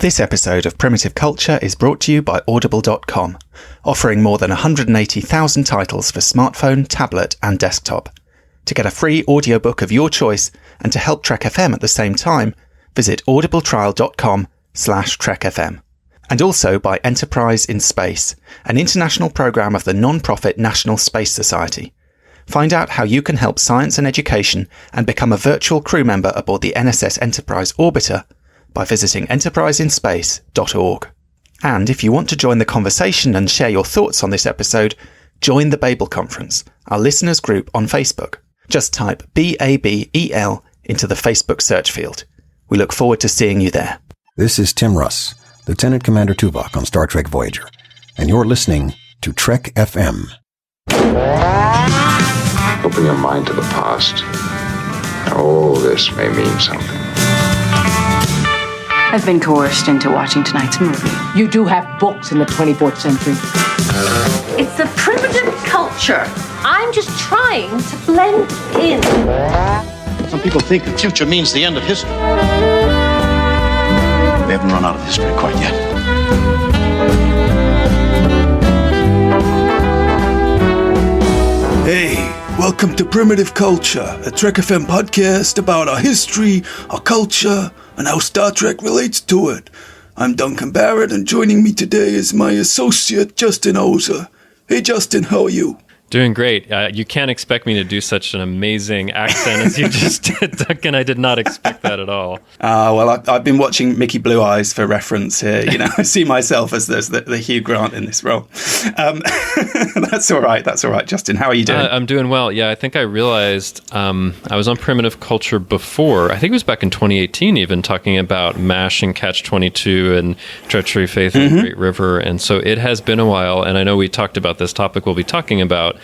This episode of Primitive Culture is brought to you by Audible.com, offering more than 180,000 titles for smartphone, tablet, and desktop. To get a free audiobook of your choice and to help Trek FM at the same time, visit audibletrial.com/trekfm. And also by Enterprise in Space, an international program of the non-profit National Space Society. Find out how you can help science and education and become a virtual crew member aboard the NSS Enterprise Orbiter by visiting enterpriseinspace.org. And if you want to join the conversation and share your thoughts on this episode, join the Babel Conference, our listeners group on Facebook. Just type BABEL into the Facebook search field. We look forward to seeing you there. This is Tim Russ, Lieutenant Commander Tuvok on Star Trek Voyager, and you're listening to Trek FM. Open your mind to the past. Oh, this may mean something. I've been coerced into watching tonight's movie. You do have books in the 24th century. It's a primitive culture. I'm just trying to blend in. Some people think the future means the end of history. We haven't run out of history quite yet. Hey, welcome to Primitive Culture, a Trek FM podcast about our history, our culture, and how Star Trek relates to it. I'm Duncan Barrett, and joining me today is my associate, Justin Oser. Hey, Justin, how are you? Doing great. You can't expect me to do such an amazing accent as you just did, Duncan. I did not expect that at all. Well, I've been watching Mickey Blue Eyes for reference here. You know, I see myself as the Hugh Grant in this role. That's all right. That's all right, Justin. How are you doing? I'm doing well. Yeah, I think I realized I was on Primitive Culture before. I think it was back in 2018 even, talking about MASH and Catch-22 and Treachery, Faith, and Great River. And so it has been a while. And I know we talked about this topic we'll be talking about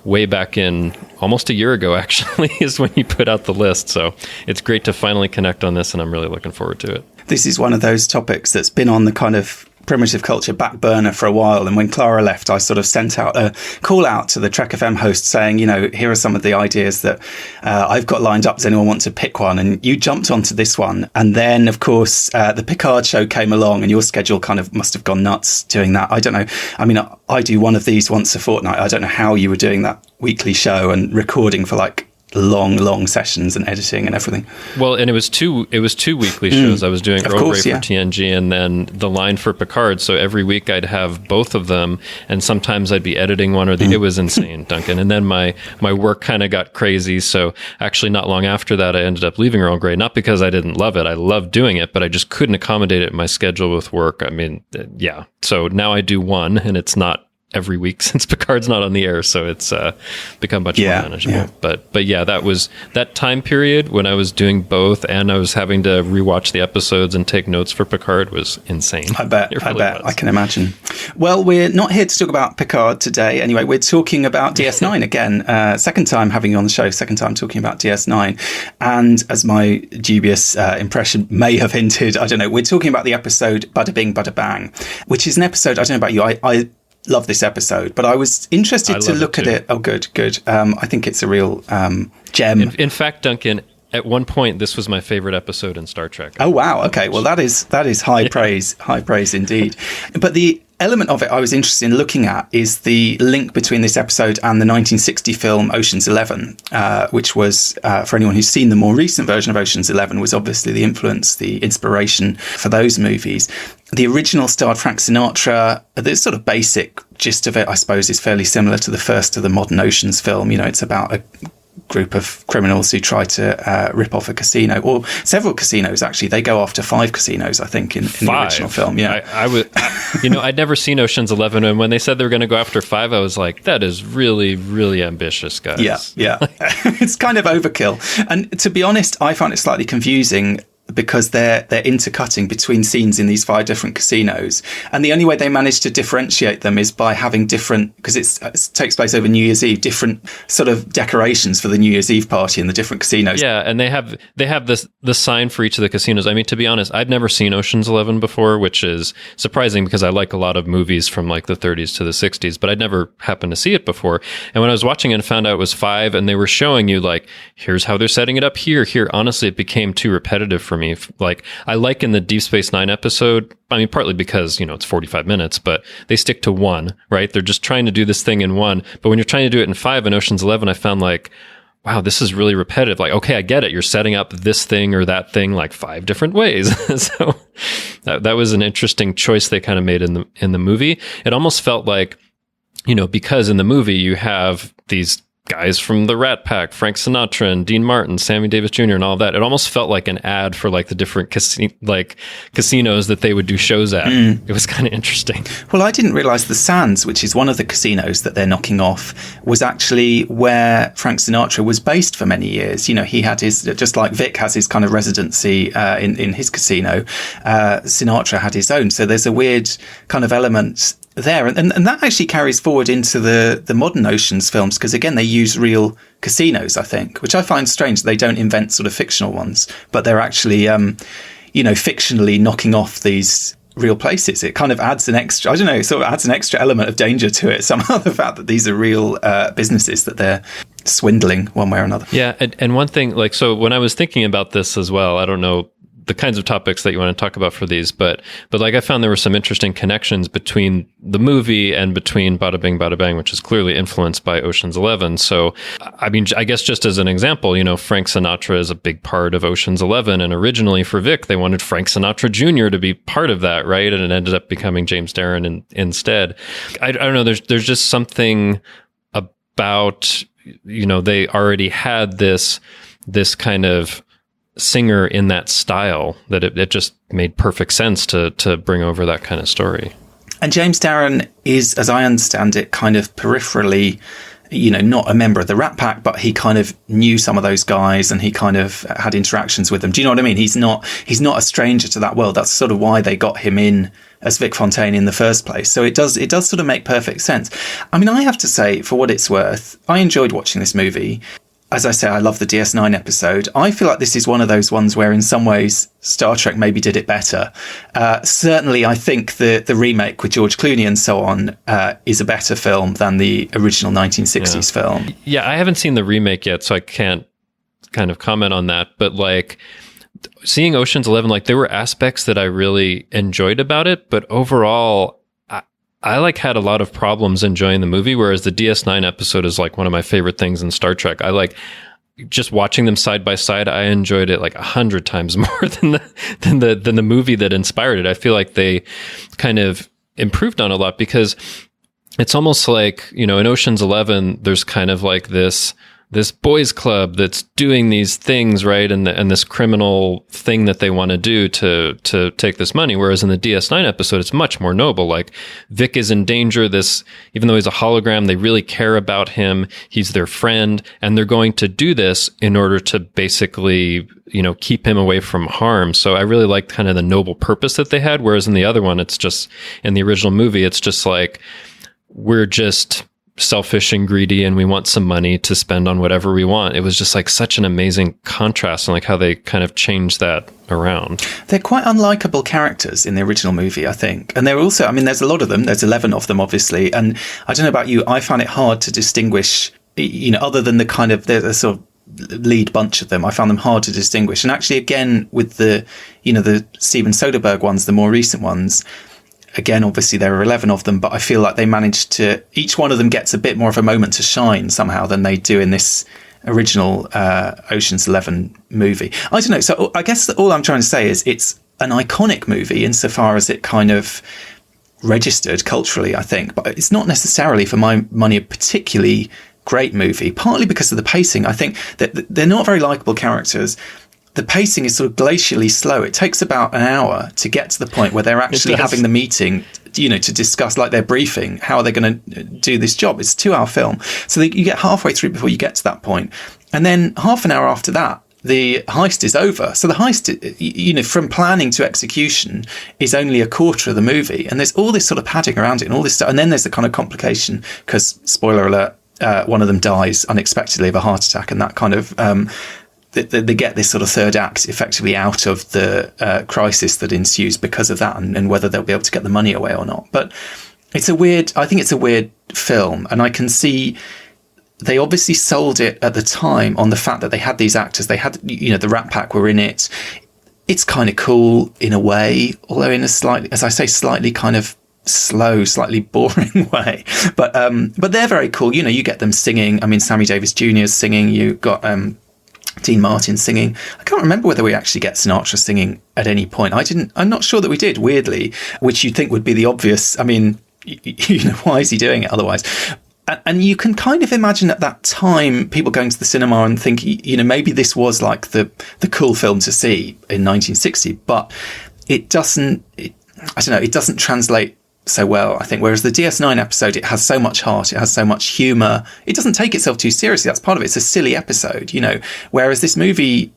way back in almost a year ago, actually, is when you put out the list. So it's great to finally connect on this, and I'm really looking forward to it. This is one of those topics that's been on the kind of Primitive Culture back burner for a while. And when Clara left, I sort of sent out a call out to the Trek FM host saying, you know, here are some of the ideas that I've got lined up. Does anyone want to pick one? And you jumped onto this one. And then, of course, the Picard show came along and your schedule kind of must have gone nuts doing that. I don't know. I mean, I do one of these once a fortnight. I don't know how you were doing that weekly show and recording for like long sessions and editing and everything. Well, and it was two weekly shows. I was doing Earl Grey for TNG and then The Line for Picard. So every week I'd have both of them, and sometimes I'd be editing one or the. It was insane, Duncan. And then my work kind of got crazy. So actually, not long after that, I ended up leaving Earl Grey. Not because I didn't love it. I loved doing it, but I just couldn't accommodate it in my schedule with work. I mean, yeah. So now I do one, and it's not every week since Picard's not on the air, so it's become much more manageable. Yeah. But yeah, that was that time period when I was doing both, and I was having to rewatch the episodes and take notes for Picard was insane. I bet. I can imagine. Well, we're not here to talk about Picard today. Anyway, we're talking about DS9 again. Second time having you on the show. Second time talking about DS9. And as my dubious impression may have hinted, I don't know. We're talking about the episode Badda-Bing, Badda-Bang, which is an episode. I don't know about you. I love this episode, but I was interested to look at it. Oh, good. I think it's a real gem. In fact, Duncan, at one point, this was my favorite episode in Star Trek. Oh, wow. Okay. Well, that is high praise. High praise indeed. But the element of it I was interested in looking at is the link between this episode and the 1960 film Ocean's 11, which was, for anyone who's seen the more recent version of Ocean's 11, was obviously the influence, the inspiration for those movies. The original starred Frank Sinatra. The sort of basic gist of it, I suppose, is fairly similar to the first of the modern Ocean's film. You know, it's about a group of criminals who try to rip off a casino, or several casinos, actually. They go after 5 casinos, I think, in the original film. Yeah, I'd never seen Ocean's 11, and when they said they were going to go after 5, I was like, that is really, really ambitious, guys. Yeah. It's kind of overkill. And to be honest, I found it slightly confusing because they're intercutting between scenes in these 5 different casinos, and the only way they manage to differentiate them is by having different, because it takes place over New Year's Eve, different sort of decorations for the New Year's Eve party in the different casinos. Yeah, and they have the sign for each of the casinos. I mean, to be honest, I'd never seen Ocean's 11 before, which is surprising because I like a lot of movies from like the 30s to the 60s, but I'd never happened to see it before. And when I was watching it and found out it was 5, and they were showing you like, here's how they're setting it up here. Honestly, it became too repetitive for me. Like, I like in the Deep Space Nine episode, I mean, partly because, it's 45 minutes, but they stick to one, right? They're just trying to do this thing in one. But when you're trying to do it in 5 in Ocean's 11, I found like, wow, this is really repetitive. Like, okay, I get it. You're setting up this thing or that thing like 5 different ways. So that was an interesting choice they kind of made in the movie. It almost felt like, because in the movie you have these guys from the Rat Pack, Frank Sinatra and Dean Martin, Sammy Davis Jr. and all that. It almost felt like an ad for like the different casinos that they would do shows at. It was kind of interesting. Well, I didn't realize the Sands, which is one of the casinos that they're knocking off, was actually where Frank Sinatra was based for many years. He had his, just like Vic has his kind of residency in his casino, Sinatra had his own. So there's a weird kind of element there, and that actually carries forward into the modern Oceans films, because again they use real casinos, I think, which I find strange. They don't invent sort of fictional ones, but they're actually fictionally knocking off these real places. It kind of adds an extra, I don't know, it sort of adds an extra element of danger to it somehow, the fact that these are real businesses that they're swindling one way or another. Yeah, and one thing, like, so when I was thinking about this as well, I don't know the kinds of topics that you want to talk about for these, but like I found there were some interesting connections between the movie and between Badda-Bing, Badda-Bang, which is clearly influenced by Ocean's 11. So, I mean, I guess just as an example, Frank Sinatra is a big part of Ocean's 11, and originally for Vic, they wanted Frank Sinatra Jr. to be part of that, right? And it ended up becoming James Darren instead. I don't know, there's just something about, they already had this kind of singer in that style that it just made perfect sense to bring over that kind of story. And James Darren is, as I understand it, kind of peripherally, not a member of the Rat Pack, but he kind of knew some of those guys and he kind of had interactions with them. Do you know what I mean? He's not a stranger to that world. That's sort of why they got him in as Vic Fontaine in the first place. So it does sort of make perfect sense. I mean, I have to say, for what it's worth, I enjoyed watching this movie. As I say, I love the DS9 episode. I feel like this is one of those ones where in some ways Star Trek maybe did it better. Certainly, I think the remake with George Clooney and so on is a better film than the original 1960s film. Yeah, I haven't seen the remake yet, so I can't kind of comment on that. But like seeing Ocean's 11, like there were aspects that I really enjoyed about it, but overall, I like had a lot of problems enjoying the movie, whereas the DS9 episode is like one of my favorite things in Star Trek. I like just watching them side by side. I enjoyed it like 100 times more than the movie that inspired it. I feel like they kind of improved on a lot, because it's almost like, in Ocean's 11, there's kind of like this boys club that's doing these things, right? And this criminal thing that they want to do to take this money. Whereas in the DS9 episode, it's much more noble. Like Vic is in danger. Even though he's a hologram, they really care about him. He's their friend, and they're going to do this in order to basically, keep him away from harm. So I really liked kind of the noble purpose that they had. Whereas in the other one, it's just, in the original movie, it's just like, we're just selfish and greedy and we want some money to spend on whatever we want. It was just like such an amazing contrast, and like how they kind of changed that around. They're quite unlikable characters in the original movie, I think. And they're also, I mean, there's a lot of them. There's 11 of them, obviously. And I don't know about you, I found it hard to distinguish, other than the kind of, the sort of lead bunch of them. I found them hard to distinguish. And actually, again, with the Steven Soderbergh ones, the more recent ones, again, obviously there are 11 of them, but I feel like they managed to, each one of them gets a bit more of a moment to shine somehow than they do in this original Ocean's 11 movie. I don't know. So I guess all I'm trying to say is it's an iconic movie insofar as it kind of registered culturally, I think, but it's not necessarily, for my money, a particularly great movie, partly because of the pacing. I think that they're not very likable characters. The pacing is sort of glacially slow. It takes about an hour to get to the point where they're actually having the meeting, to discuss, like their briefing, how are they going to do this job. It's a 2-hour film. So you get halfway through before you get to that point. And then half an hour after that, the heist is over. So the heist, from planning to execution, is only a quarter of the movie. And there's all this sort of padding around it and all this stuff. And then there's the kind of complication, because, spoiler alert, one of them dies unexpectedly of a heart attack, and that kind of... They get this sort of third act effectively out of the crisis that ensues because of that, and whether they'll be able to get the money away or not. But I think it's a weird film, and I can see they obviously sold it at the time on the fact that they had these actors. They had, the Rat Pack were in it. It's kind of cool in a way, although in a slightly, as I say, slightly kind of slow, slightly boring way. But they're very cool. You know, you get them singing. I mean, Sammy Davis Jr. is singing. You've got Dean Martin singing. I can't remember whether we actually get Sinatra singing at any point. I'm not sure that we did, weirdly, which you'd think would be the obvious. I mean, you know, why is he doing it otherwise? And you can kind of imagine at that time people going to the cinema and think, you know, maybe this was like the cool film to see in 1960, but it doesn't translate so well, I think. Whereas the DS9 episode, it has so much heart, it has so much humour. It doesn't take itself too seriously. That's part of it. It's a silly episode, you know. Whereas this movie,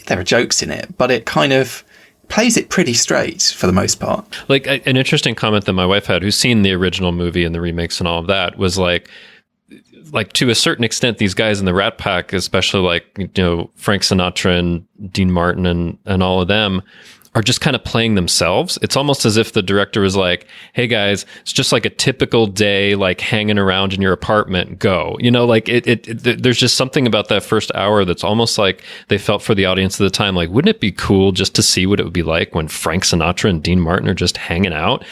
there are jokes in it, but it kind of plays it pretty straight for the most part. Like an interesting comment that my wife had, who's seen the original movie and the remakes and all of that, was like to a certain extent, these guys in the Rat Pack, especially like, you know, Frank Sinatra and Dean Martin and all of them, are just kind of playing themselves. It's almost as if the director was like, hey guys, it's just like a typical day, like hanging around in your apartment, go. You know, like there's just something about that first hour that's almost like they felt for the audience at the time, like, wouldn't it be cool just to see what it would be like when Frank Sinatra and Dean Martin are just hanging out?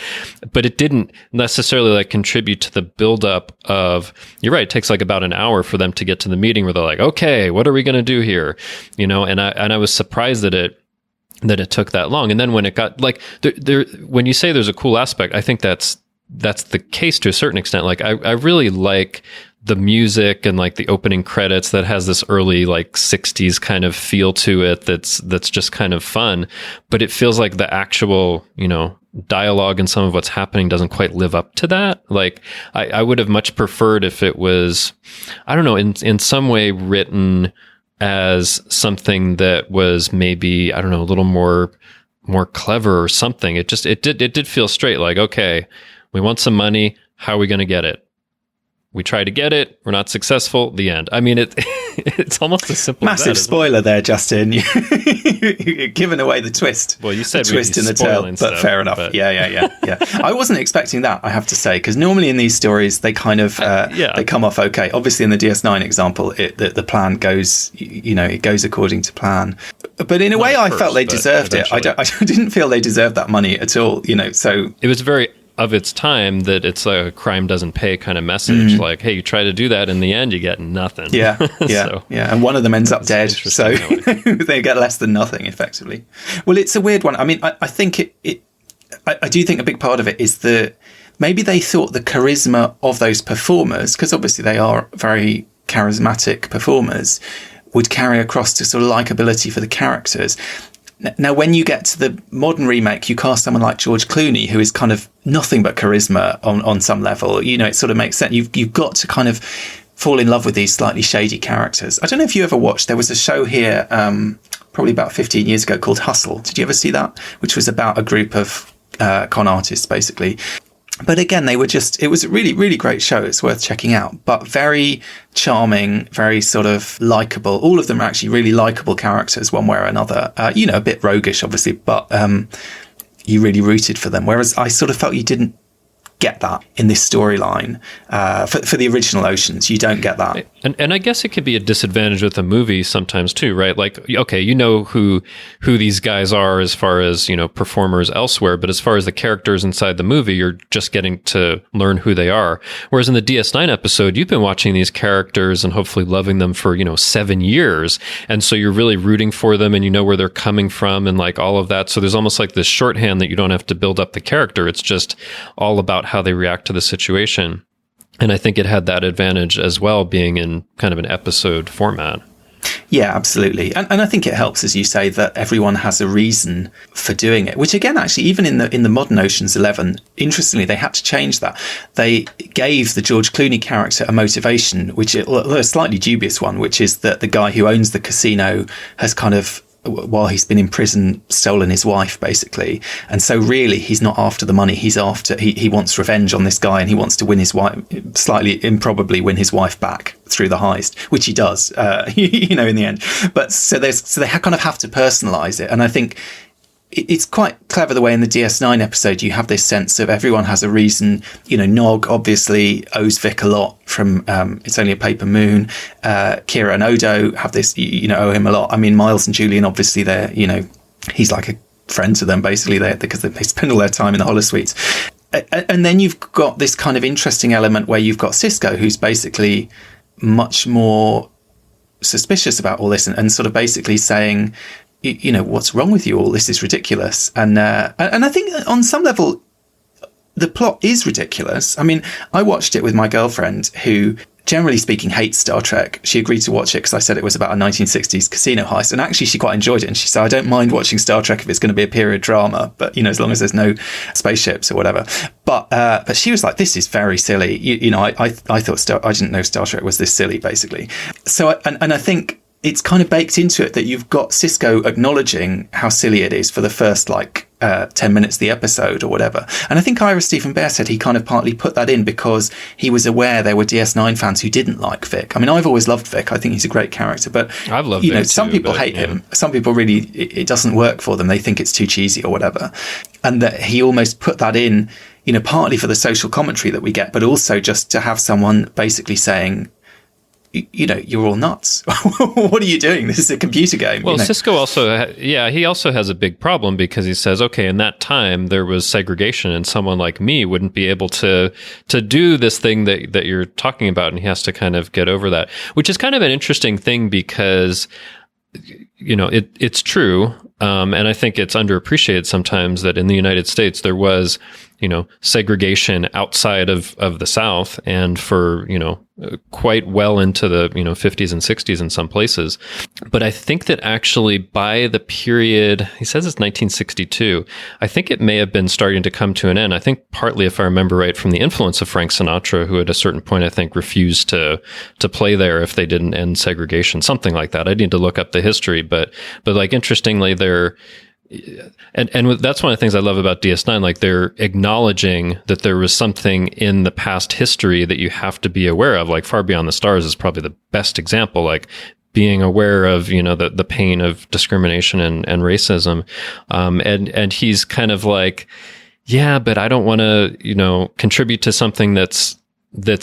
But it didn't necessarily like contribute to the buildup of, you're right, it takes like about an hour for them to get to the meeting where they're like, okay, what are we going to do here? You know, and I was surprised that it took that long. And then when it got like when you say there's a cool aspect, I think that's the case to a certain extent. Like I really like the music and like the opening credits that has this early like 60s kind of feel to it. That's just kind of fun, but it feels like the actual, you know, dialogue and some of what's happening doesn't quite live up to that. Like I would have much preferred if it was, I don't know, in some way written as something that was maybe, I don't know, a little more clever or something. It did feel straight. Like, okay, we want some money. How are we going to get it? We try to get it. We're not successful. The end. I mean, it's almost as simple as that. Massive spoiler there, Justin. You're giving away the twist. Well, you said the twist in the tale, but fair enough. But... Yeah. I wasn't expecting that, I have to say, because normally in these stories they kind of they come off okay. Obviously, in the DS9 example, the plan goes, you know, it goes according to plan. But in a way, I felt they deserved it. I didn't feel they deserved that money at all. You know, so it was very of its time that it's a crime doesn't pay kind of message. Like, hey, you try to do that, in the end you get nothing. Yeah. And one of them ends up dead, so they get less than nothing effectively. Well, it's a weird one. I mean, I think I do think a big part of it is that maybe they thought the charisma of those performers, because obviously they are very charismatic performers, would carry across to sort of likability for the characters. Now, when you get to the modern remake, you cast someone like George Clooney, who is kind of nothing but charisma on some level. You know, it sort of makes sense. You've got to kind of fall in love with these slightly shady characters. I don't know if you ever watched, there was a show here probably about 15 years ago called Hustle. Did you ever see that? Which was about a group of con artists, basically. But again, it was a really, really great show. It's worth checking out, but very charming, very sort of likable. All of them are actually really likable characters one way or another. You know, a bit roguish, obviously, but you really rooted for them. Whereas I sort of felt you didn't get that in this storyline. For the original Oceans, you don't get that. And I guess it could be a disadvantage with a movie sometimes too, right? Like, okay, you know who these guys are as far as, you know, performers elsewhere, but as far as the characters inside the movie, you're just getting to learn who they are. Whereas in the DS9 episode, you've been watching these characters and hopefully loving them for, you know, 7 years. And so you're really rooting for them and you know where they're coming from and like all of that. So there's almost like this shorthand that you don't have to build up the character. It's just all about how they react to the situation. And I think it had that advantage as well, being in kind of an episode format. Yeah, absolutely. And I think it helps, as you say, that everyone has a reason for doing it, which again, actually, even in the modern Ocean's 11, interestingly, they had to change that. They gave the George Clooney character a motivation, which is a slightly dubious one, which is that the guy who owns the casino has kind of, while he's been in prison, stolen his wife, basically. And so really, he's not after the money. He's after, he wants revenge on this guy, and he wants to win his wife, slightly improbably win his wife back through the heist, which he does, you know, in the end. But so they kind of have to personalize it. And I think it's quite clever the way in the DS9 episode you have this sense of everyone has a reason. You know, Nog obviously owes Vic a lot from It's Only a Paper Moon. Kira and Odo have this, you know, owe him a lot. I mean, Miles and Julian, obviously, they're, you know, he's like a friend to them, basically, because they spend all their time in the holosuites. And then you've got this kind of interesting element where you've got Cisco, who's basically much more suspicious about all this and sort of basically saying, what's wrong with you all? This is ridiculous. And I think on some level, the plot is ridiculous. I mean, I watched it with my girlfriend, who, generally speaking, hates Star Trek. She agreed to watch it because I said it was about a 1960s casino heist. And actually, she quite enjoyed it. And she said, I don't mind watching Star Trek if it's going to be a period drama, but, as long as there's no spaceships or whatever. But she was like, this is very silly. I thought I didn't know Star Trek was this silly, basically. So, and I think it's kind of baked into it that you've got Cisco acknowledging how silly it is for the first 10 minutes of the episode or whatever. And I think Ira Stephen Bear said he kind of partly put that in because he was aware there were DS9 fans who didn't like Vic. I mean, I've always loved Vic. I think he's a great character, but I've loved Vic some too, people hate him. Some people really, it doesn't work for them. They think it's too cheesy or whatever. And that he almost put that in, partly for the social commentary that we get, but also just to have someone basically saying, you're all nuts. What are you doing? This is a computer game. Well, Cisco also, he also has a big problem because he says, okay, in that time there was segregation and someone like me wouldn't be able to do this thing that you're talking about. And he has to kind of get over that, which is kind of an interesting thing because, it's true. And I think it's underappreciated sometimes that in the United States there was, segregation outside of the South and for, quite well into the, 50s and 60s in some places. But I think that actually by the period, he says it's 1962, I think it may have been starting to come to an end. I think partly, if I remember right, from the influence of Frank Sinatra, who at a certain point, I think, refused to play there if they didn't end segregation, something like that. I need to look up the history, but interestingly, and that's one of the things I love about DS9, they're acknowledging that there was something in the past history that you have to be aware of, Far Beyond the Stars is probably the best example, being aware of, the pain of discrimination and racism. And he's kind of yeah, but I don't want to, contribute to something that's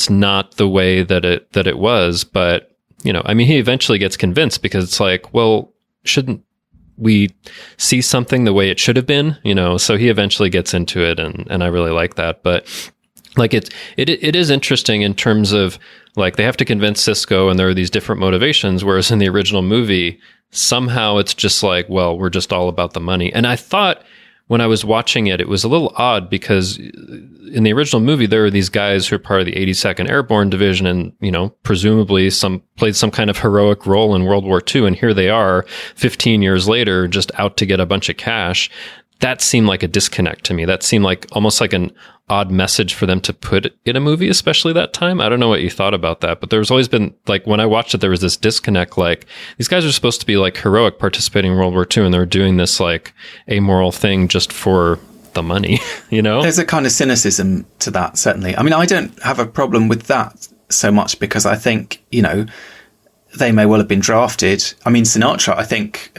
not the way that it was. But, he eventually gets convinced because it's well, shouldn't we see something the way it should have been, so he eventually gets into it. And I really like that. But it is interesting in terms of they have to convince Cisco and there are these different motivations. Whereas in the original movie, somehow it's just well, we're just all about the money. And I thought when I was watching it, it was a little odd because in the original movie, there were these guys who are part of the 82nd Airborne Division and, presumably played some kind of heroic role in World War II. And here they are 15 years later, just out to get a bunch of cash. That seemed like a disconnect to me. That seemed almost like an odd message for them to put in a movie, especially that time. I don't know what you thought about that, but there's always been when I watched it, there was this disconnect. These guys are supposed to be heroic, participating in World War II, and they're doing this amoral thing just for the money, There's a kind of cynicism to that, certainly. I mean, I don't have a problem with that so much because I think, they may well have been drafted. I mean, Sinatra, I think,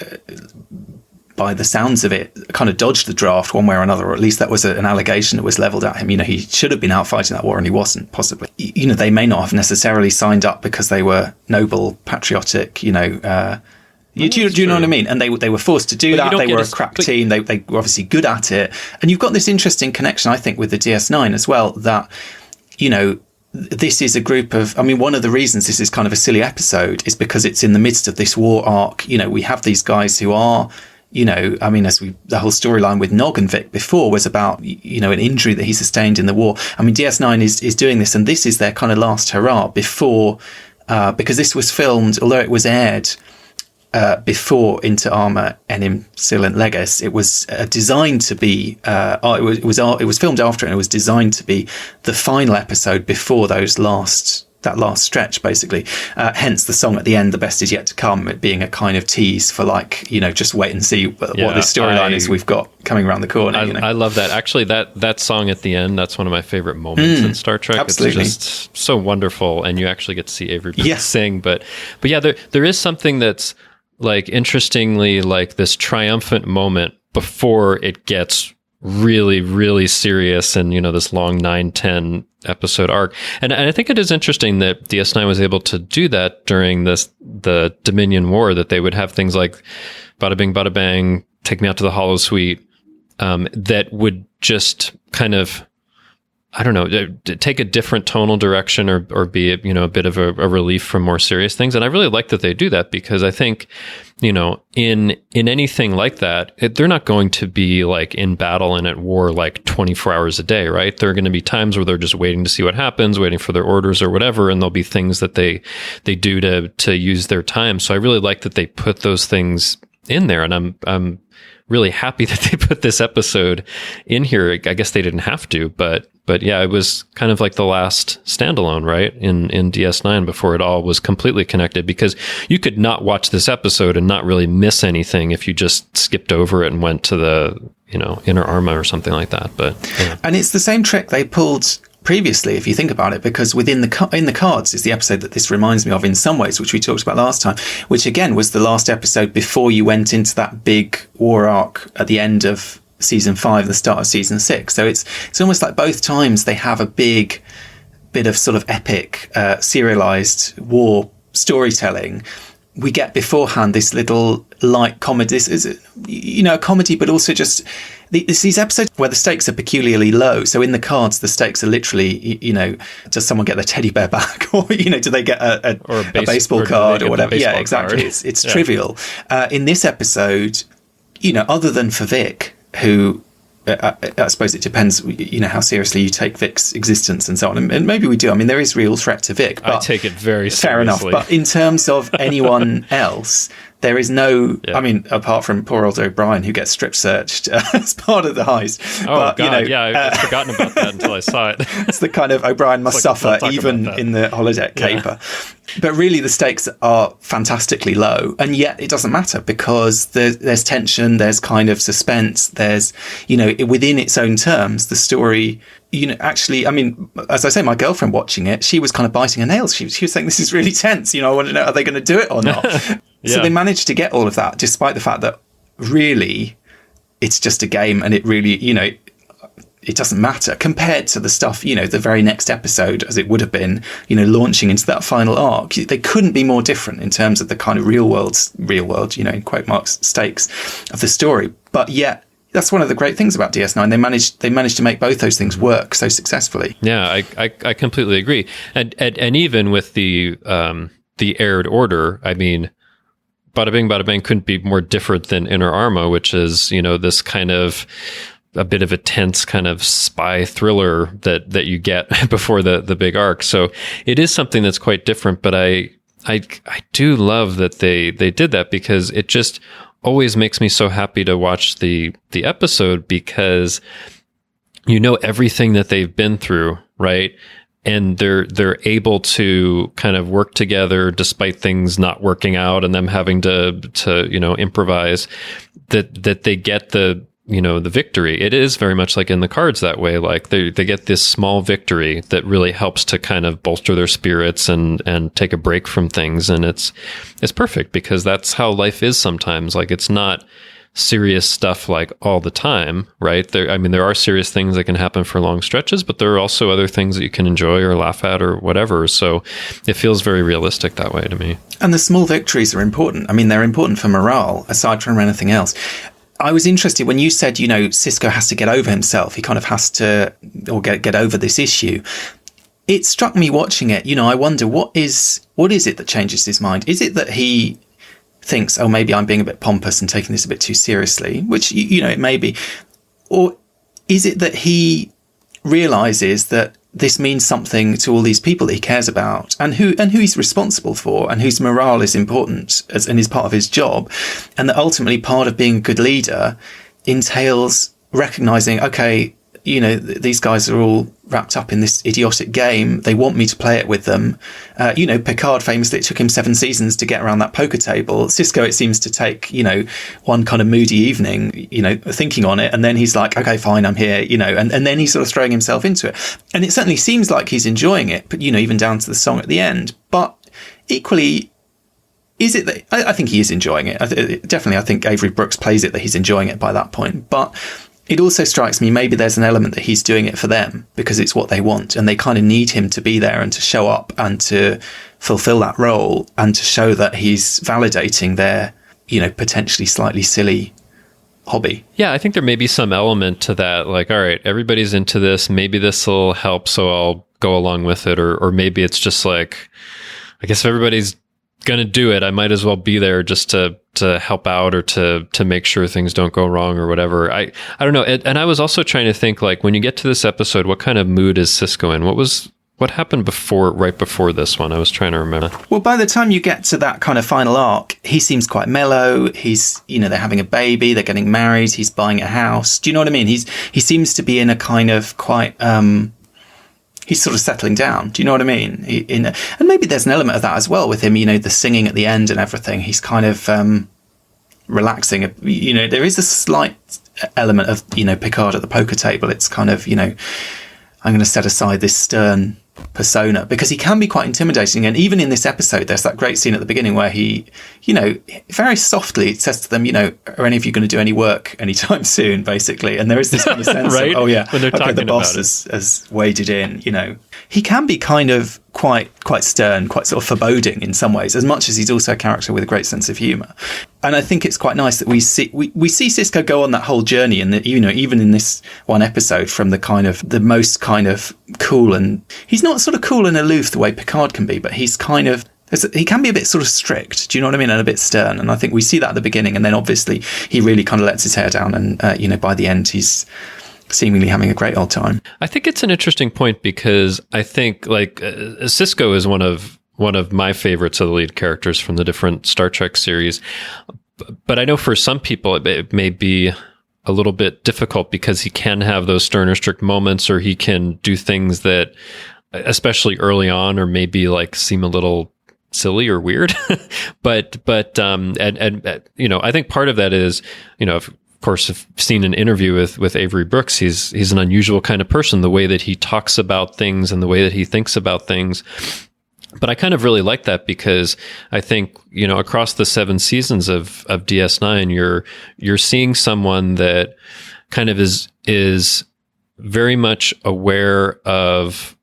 by the sounds of it, kind of dodged the draft one way or another, or at least that was an allegation that was leveled at him. He should have been out fighting that war and he wasn't, possibly. They may not have necessarily signed up because they were noble, patriotic, do you know what I mean? And they were forced to do that. They were a crack team. They were obviously good at it. And you've got this interesting connection, I think, with the DS9 as well, that, this is a group of, one of the reasons this is kind of a silly episode is because it's in the midst of this war arc. We have these guys who are, the whole storyline with Nog and Vic before was about, an injury that he sustained in the war. DS9 is doing this, and this is their kind of last hurrah before, because this was filmed, although it was aired before Into Armour Enim Silent Legis, it was designed to be, it was filmed after it, and it was designed to be the final episode before that last stretch, basically. Hence the song at the end, The Best Is Yet to Come, it being a kind of tease for just wait and see what this storyline is we've got coming around the corner. I love that. Actually, that song at the end, that's one of my favorite moments in Star Trek. Absolutely. It's just so wonderful, and you actually get to see Avery sing. But yeah, there is something that's interestingly this triumphant moment before it gets really, really serious and, this long 9-10 episode arc. And I think it is interesting that DS9 was able to do that during the Dominion War, that they would have things like Badda-Bing, Badda-Bang, Take Me Out to the Hollow Suite, that would just kind of, I don't know, take a different tonal direction or be, a bit of a relief from more serious things. And I really like that they do that, because I think, in anything like that, they're not going to be like in battle and at war like 24 hours a day, right? There are going to be times where they're just waiting to see what happens, waiting for their orders or whatever. And there'll be things that they do to use their time. So I really like that they put those things in there. And I'm really happy that they put this episode in here. I guess they didn't have to, but yeah, it was kind of like the last standalone, right? In DS9 before it all was completely connected, because you could not watch this episode and not really miss anything if you just skipped over it and went to the, Inner Arma or something like that. But yeah. And it's the same trick they pulled previously, if you think about it, because in the cards is the episode that this reminds me of in some ways, which we talked about last time, which again was the last episode before you went into that big war arc at the end of season 5, the start of season 6. So it's almost like both times they have a big bit of sort of epic serialized war storytelling. We get beforehand this little light comedy. This is a comedy, but also just these episodes where the stakes are peculiarly low. So in the cards, the stakes are literally, does someone get their teddy bear back, or do they get a baseball card or whatever? Yeah, exactly. It's trivial. In this episode, other than for Vic, who I suppose it depends, how seriously you take Vic's existence and so on. And maybe we do. I mean, there is real threat to Vic. But I take it very seriously. Fair enough. But in terms of anyone else, there is no, I mean, apart from poor old O'Brien, who gets strip searched as part of the heist. Oh, but, God, I'd forgotten about that until I saw it. It's the kind of O'Brien must suffer, even in the holodeck caper. But really, the stakes are fantastically low, and yet it doesn't matter, because there's tension, there's kind of suspense, there's, within its own terms, the story, actually, I mean, as I say, my girlfriend watching it, she was kind of biting her nails. She was saying, this is really tense. I want to know, are they going to do it or not? So they managed to get all of that, despite the fact that really it's just a game, and it really, it doesn't matter compared to the stuff, the very next episode, as it would have been, launching into that final arc. They couldn't be more different in terms of the kind of real world, in quote marks, stakes of the story. But yet, that's one of the great things about DS9. They managed to make both those things work so successfully. Yeah, I completely agree. And even with the aired order, I mean, Badda-Bing, Badda-Bang couldn't be more different than Inner Arma, which is, this kind of a bit of a tense kind of spy thriller that you get before the big arc. So it is something that's quite different, but I do love that they did that, because it just always makes me so happy to watch the episode, because everything that they've been through, right? And they're able to kind of work together despite things not working out and them having to improvise, that they get the victory. It is very much like in the cards that way. Like they get this small victory that really helps to kind of bolster their spirits and take a break from things. And it's perfect, because that's how life is sometimes. Like, it's not serious stuff like all the time, right? There are serious things that can happen for long stretches, but there are also other things that you can enjoy or laugh at or whatever. So it feels very realistic that way to me. And the small victories are important. I mean, they're important for morale, aside from anything else. I was interested when you said, Sisko has to get over himself. He kind of has to, or get over this issue. It struck me watching it, I wonder, what is it that changes his mind? Is it that he thinks, oh, maybe I'm being a bit pompous and taking this a bit too seriously, which, it may be. Or is it that he realizes that this means something to all these people that he cares about and who he's responsible for and whose morale is important and is part of his job, and that ultimately part of being a good leader entails recognizing, okay, these guys are all wrapped up in this idiotic game. They want me to play it with them. Picard famously, it took him 7 seasons to get around that poker table. Sisko, it seems to take, one kind of moody evening, thinking on it. And then he's like, okay, fine, I'm here, and then he's sort of throwing himself into it. And it certainly seems like he's enjoying it, but, even down to the song at the end. But equally, is it that I think he is enjoying it? Definitely, I think Avery Brooks plays it that he's enjoying it by that point. But it also strikes me maybe there's an element that he's doing it for them because it's what they want, and they kind of need him to be there and to show up and to fulfill that role and to show that he's validating their, potentially slightly silly hobby. Yeah, I think there may be some element to that. Like, all right, everybody's into this. Maybe this will help, so I'll go along with it. Or maybe it's just like, I guess if everybody's going to do it, I might as well be there just to help out or to make sure things don't go wrong or whatever. I don't know. And I was also trying to think, like, when you get to this episode, what kind of mood is Sisko in? What happened right before this one? I was trying to remember. Well, by the time you get to that kind of final arc, he seems quite mellow. He's, they're having a baby, they're getting married, he's buying a house. Do you know what I mean? He seems to be in a kind of quite, he's sort of settling down. Do you know what I mean? And maybe there's an element of that as well with him, the singing at the end and everything. He's kind of relaxing. There is a slight element of, Picard at the poker table. It's kind of, I'm going to set aside this stern persona, because he can be quite intimidating. And even in this episode, there's that great scene at the beginning where he, very softly says to them, are any of you going to do any work anytime soon, basically? And there is this kind of sense right? of, oh yeah, when they're talking the boss about has waded in, He can be kind of quite stern, quite sort of foreboding in some ways, as much as he's also a character with a great sense of humour. And I think it's quite nice that we see Sisko go on that whole journey, and that, even in this one episode, from the most kind of cool, and he's not sort of cool and aloof the way Picard can be, but he's kind of, he can be a bit sort of strict, do you know what I mean, and a bit stern. And I think we see that at the beginning, and then obviously he really kind of lets his hair down, and by the end he's seemingly having a great old time. I think it's an interesting point, because I think Sisko is one of my favorites of the lead characters from the different Star Trek series. But I know for some people it may be a little bit difficult, because he can have those stern or strict moments, or he can do things that, especially early on, or maybe seem a little silly or weird. but I think part of that is, of course, I've seen an interview with Avery Brooks. He's an unusual kind of person, the way that he talks about things and the way that he thinks about things. But I kind of really like that, because I think, across the 7 seasons of DS9, you're seeing someone that kind of is very much aware of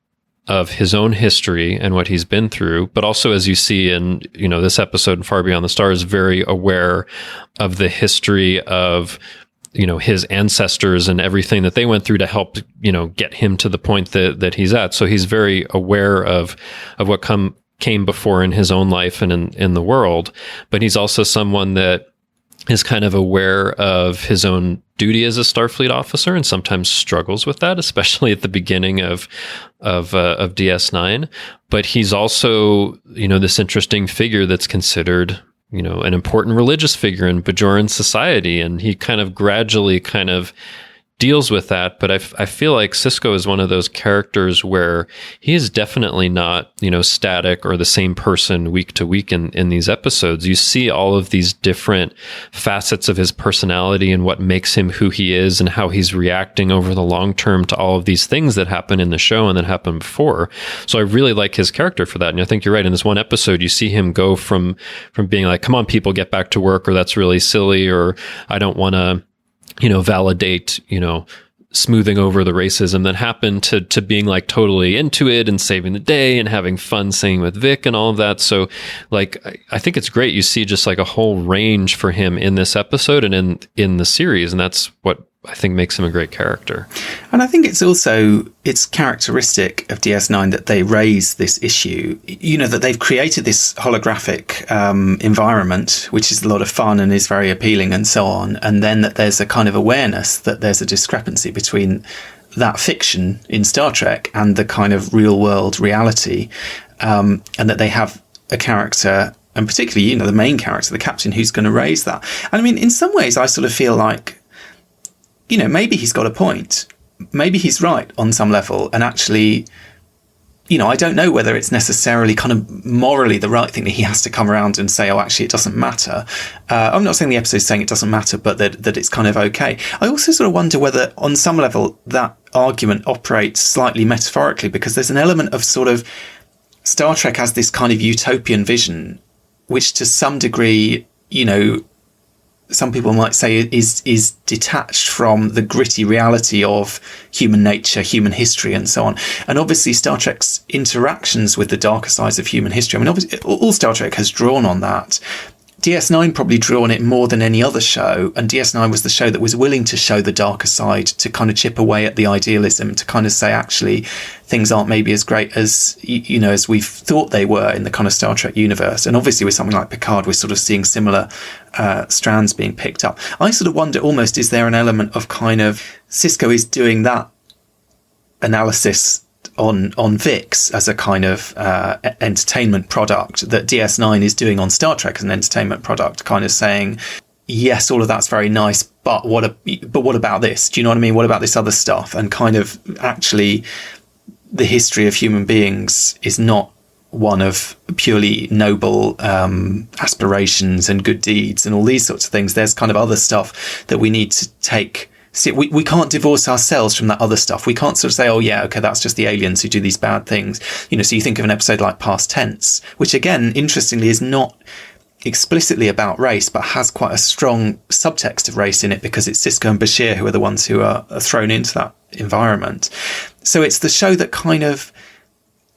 his own history and what he's been through, but also, as you see in, this episode in Far Beyond the Stars, very aware of the history of, his ancestors and everything that they went through to help, get him to the point that he's at. So he's very aware of what came before in his own life and in the world. But he's also someone that is kind of aware of his own duty as a Starfleet officer, and sometimes struggles with that, especially at the beginning of DS9. But he's also, this interesting figure that's considered, an important religious figure in Bajoran society, and he kind of gradually deals with that. But I feel like Sisko is one of those characters where he is definitely not, static or the same person week to week in these episodes. You see all of these different facets of his personality and what makes him who he is, and how he's reacting over the long term to all of these things that happen in the show and that happened before. So I really like his character for that. And I think you're right. In this one episode, you see him go from being like, come on, people, get back to work, or that's really silly, or I don't want to, validate, smoothing over the racism that happened, to being totally into it and saving the day and having fun singing with Vic and all of that. So I think it's great. You see just a whole range for him in this episode and in the series. And that's what I think makes him a great character. And I think it's characteristic of DS9 that they raise this issue, that they've created this holographic environment, which is a lot of fun and is very appealing and so on. And then that there's a kind of awareness that there's a discrepancy between that fiction in Star Trek and the kind of real world reality. And that they have a character, and particularly, the main character, the captain, who's going to raise that. And I mean, in some ways, I sort of feel like, maybe he's got a point. Maybe he's right on some level. And actually, I don't know whether it's necessarily kind of morally the right thing that he has to come around and say, oh, actually, it doesn't matter. I'm not saying the episode's saying it doesn't matter, but that it's kind of okay. I also sort of wonder whether on some level that argument operates slightly metaphorically, because there's an element of sort of Star Trek has this kind of utopian vision, which to some degree, some people might say is detached from the gritty reality of human nature, human history, and so on. And obviously Star Trek's interactions with the darker sides of human history, I mean, obviously all Star Trek has drawn on that. DS9 probably drew on it more than any other show, and DS9 was the show that was willing to show the darker side, to kind of chip away at the idealism, to kind of say, actually, things aren't maybe as great as, you know, as we've thought they were in the kind of Star Trek universe. And obviously with something like Picard, we're sort of seeing similar strands being picked up. I sort of wonder almost, is there an element of kind of Sisko is doing that analysis on VIX as a kind of entertainment product that DS9 is doing on Star Trek as an entertainment product, kind of saying, yes, all of that's very nice, but what about this? Do you know what I mean? What about this other stuff? And kind of actually the history of human beings is not one of purely noble aspirations and good deeds and all these sorts of things. There's kind of other stuff that we need to take. See, we can't divorce ourselves from that other stuff. We can't sort of say, oh yeah, okay, that's just the aliens who do these bad things. You know, so you think of an episode like Past Tense, which again, interestingly, is not explicitly about race, but has quite a strong subtext of race in it, because it's Sisko and Bashir who are the ones who are thrown into that environment. So it's the show that kind of,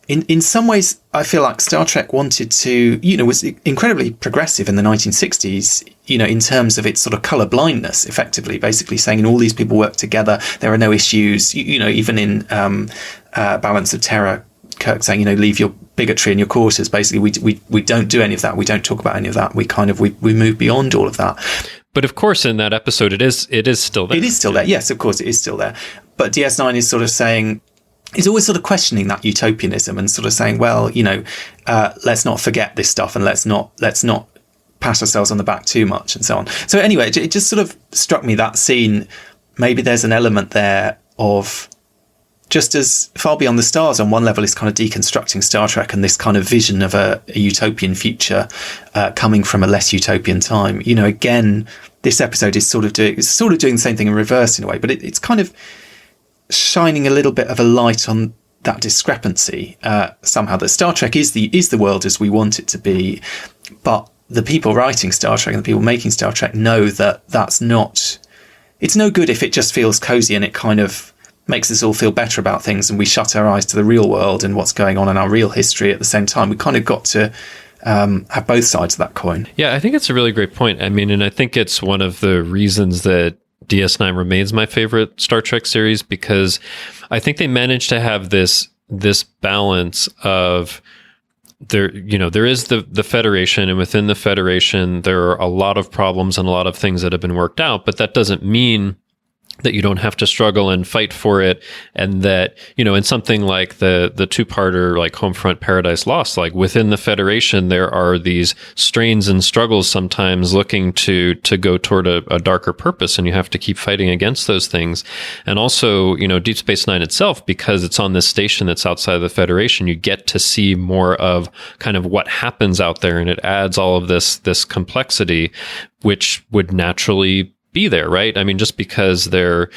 in some ways, I feel like Star Trek wanted to, you know, was incredibly progressive in the 1960s, you know, in terms of its sort of colour blindness, effectively, basically saying all these people work together, there are no issues, you know, even in Balance of Terror, Kirk saying, you know, leave your bigotry in your quarters. Basically, we don't do any of that. We don't talk about any of that. We move beyond all of that. But of course, in that episode, it is still there. It is still there. Yes, of course, it is still there. But DS9 is sort of saying, is always sort of questioning that utopianism and sort of saying, well, you know, let's not forget this stuff, and let's not pat ourselves on the back too much, and so on. So anyway, it just sort of struck me, that scene, maybe there's an element there of, just as Far Beyond the Stars on one level is kind of deconstructing Star Trek and this kind of vision of a utopian future coming from a less utopian time. You know, again, this episode is sort of doing the same thing in reverse in a way, but it's kind of shining a little bit of a light on that discrepancy somehow, that Star Trek is the world as we want it to be, but the people writing Star Trek and the people making Star Trek know that that's not, it's no good if it just feels cozy and it kind of makes us all feel better about things and we shut our eyes to the real world and what's going on in our real history at the same time. We kind of got to have both sides of that coin. Yeah, I think it's a really great point. I mean, and I think it's one of the reasons that DS9 remains my favorite Star Trek series, because I think they managed to have this balance of, there is the Federation, and within the Federation there are a lot of problems and a lot of things that have been worked out, but that doesn't mean that you don't have to struggle and fight for it. And that, you know, in something like the two-parter, like Homefront Paradise Lost, like within the Federation, there are these strains and struggles sometimes looking to go toward a darker purpose, and you have to keep fighting against those things. And also, you know, Deep Space Nine itself, because it's on this station that's outside of the Federation, you get to see more of kind of what happens out there, and it adds all of this complexity, which would naturally be there, right? I mean, just because they're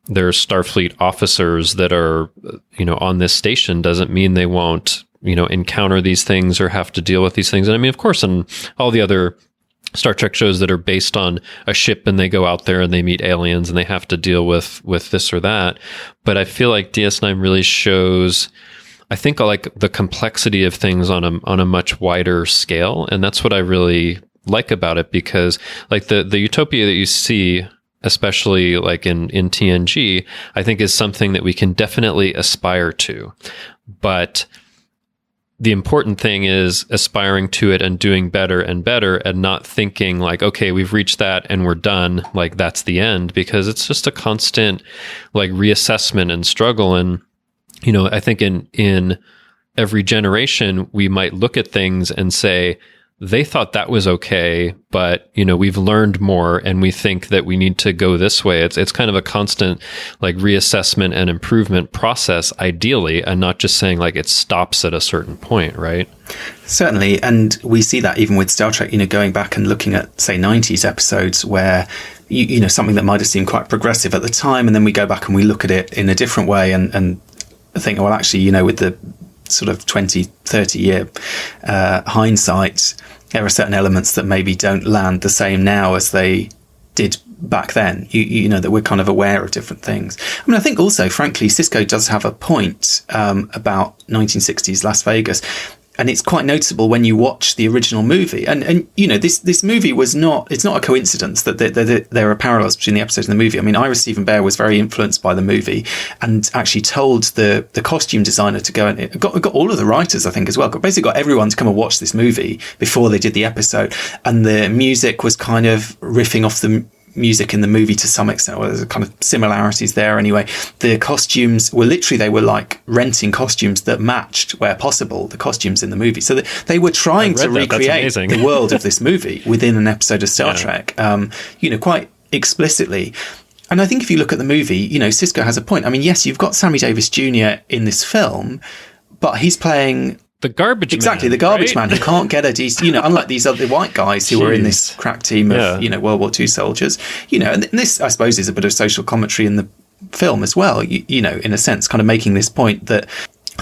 Starfleet officers that are, you know, on this station doesn't mean they won't, you know, encounter these things or have to deal with these things. And I mean, of course, in all the other Star Trek shows that are based on a ship and they go out there and they meet aliens and they have to deal with this or that. But I feel like DS9 really shows, I think, like the complexity of things on a much wider scale. And that's what I really like about it, because like the utopia that you see, especially like in TNG, I think is something that we can definitely aspire to. But the important thing is aspiring to it and doing better and better, and not thinking like, okay, we've reached that and we're done, like that's the end, because it's just a constant like reassessment and struggle. And, you know, I think in every generation, we might look at things and say, they thought that was okay, but, you know, we've learned more and we think that we need to go this way. It's kind of a constant like reassessment and improvement process, ideally, and not just saying like it stops at a certain point, right? Certainly. And we see that even with Star Trek, you know, going back and looking at, say, 90s episodes where, you know, something that might have seemed quite progressive at the time, and then we go back and we look at it in a different way and think, well, actually, you know, with the sort of 20, 30 year hindsight, there are certain elements that maybe don't land the same now as they did back then, you know, that we're kind of aware of different things. I mean, I think also, frankly, Sisko does have a point about 1960s Las Vegas. And it's quite noticeable when you watch the original movie. And you know, this movie was it's not a coincidence that there are parallels between the episode and the movie. I mean, Ira Stephen Bear was very influenced by the movie and actually told the costume designer to go and got all of the writers, I think, as well. Basically got everyone to come and watch this movie before they did the episode. And the music was kind of riffing off the music in the movie to some extent, or there's kind of similarities there anyway. The costumes were they were like renting costumes that matched, where possible, the costumes in the movie. So they were trying to recreate the world of this movie within an episode of Star Trek, you know, quite explicitly. And I think if you look at the movie, you know, Sisko has a point. I mean, yes, you've got Sammy Davis Jr. in this film, but he's playing the garbage man, the garbage man who can't get a decent, you know, unlike these other white guys who were in this crack team of, you know, World War II soldiers, you know, and this, I suppose, is a bit of social commentary in the film as well, you know, in a sense, kind of making this point that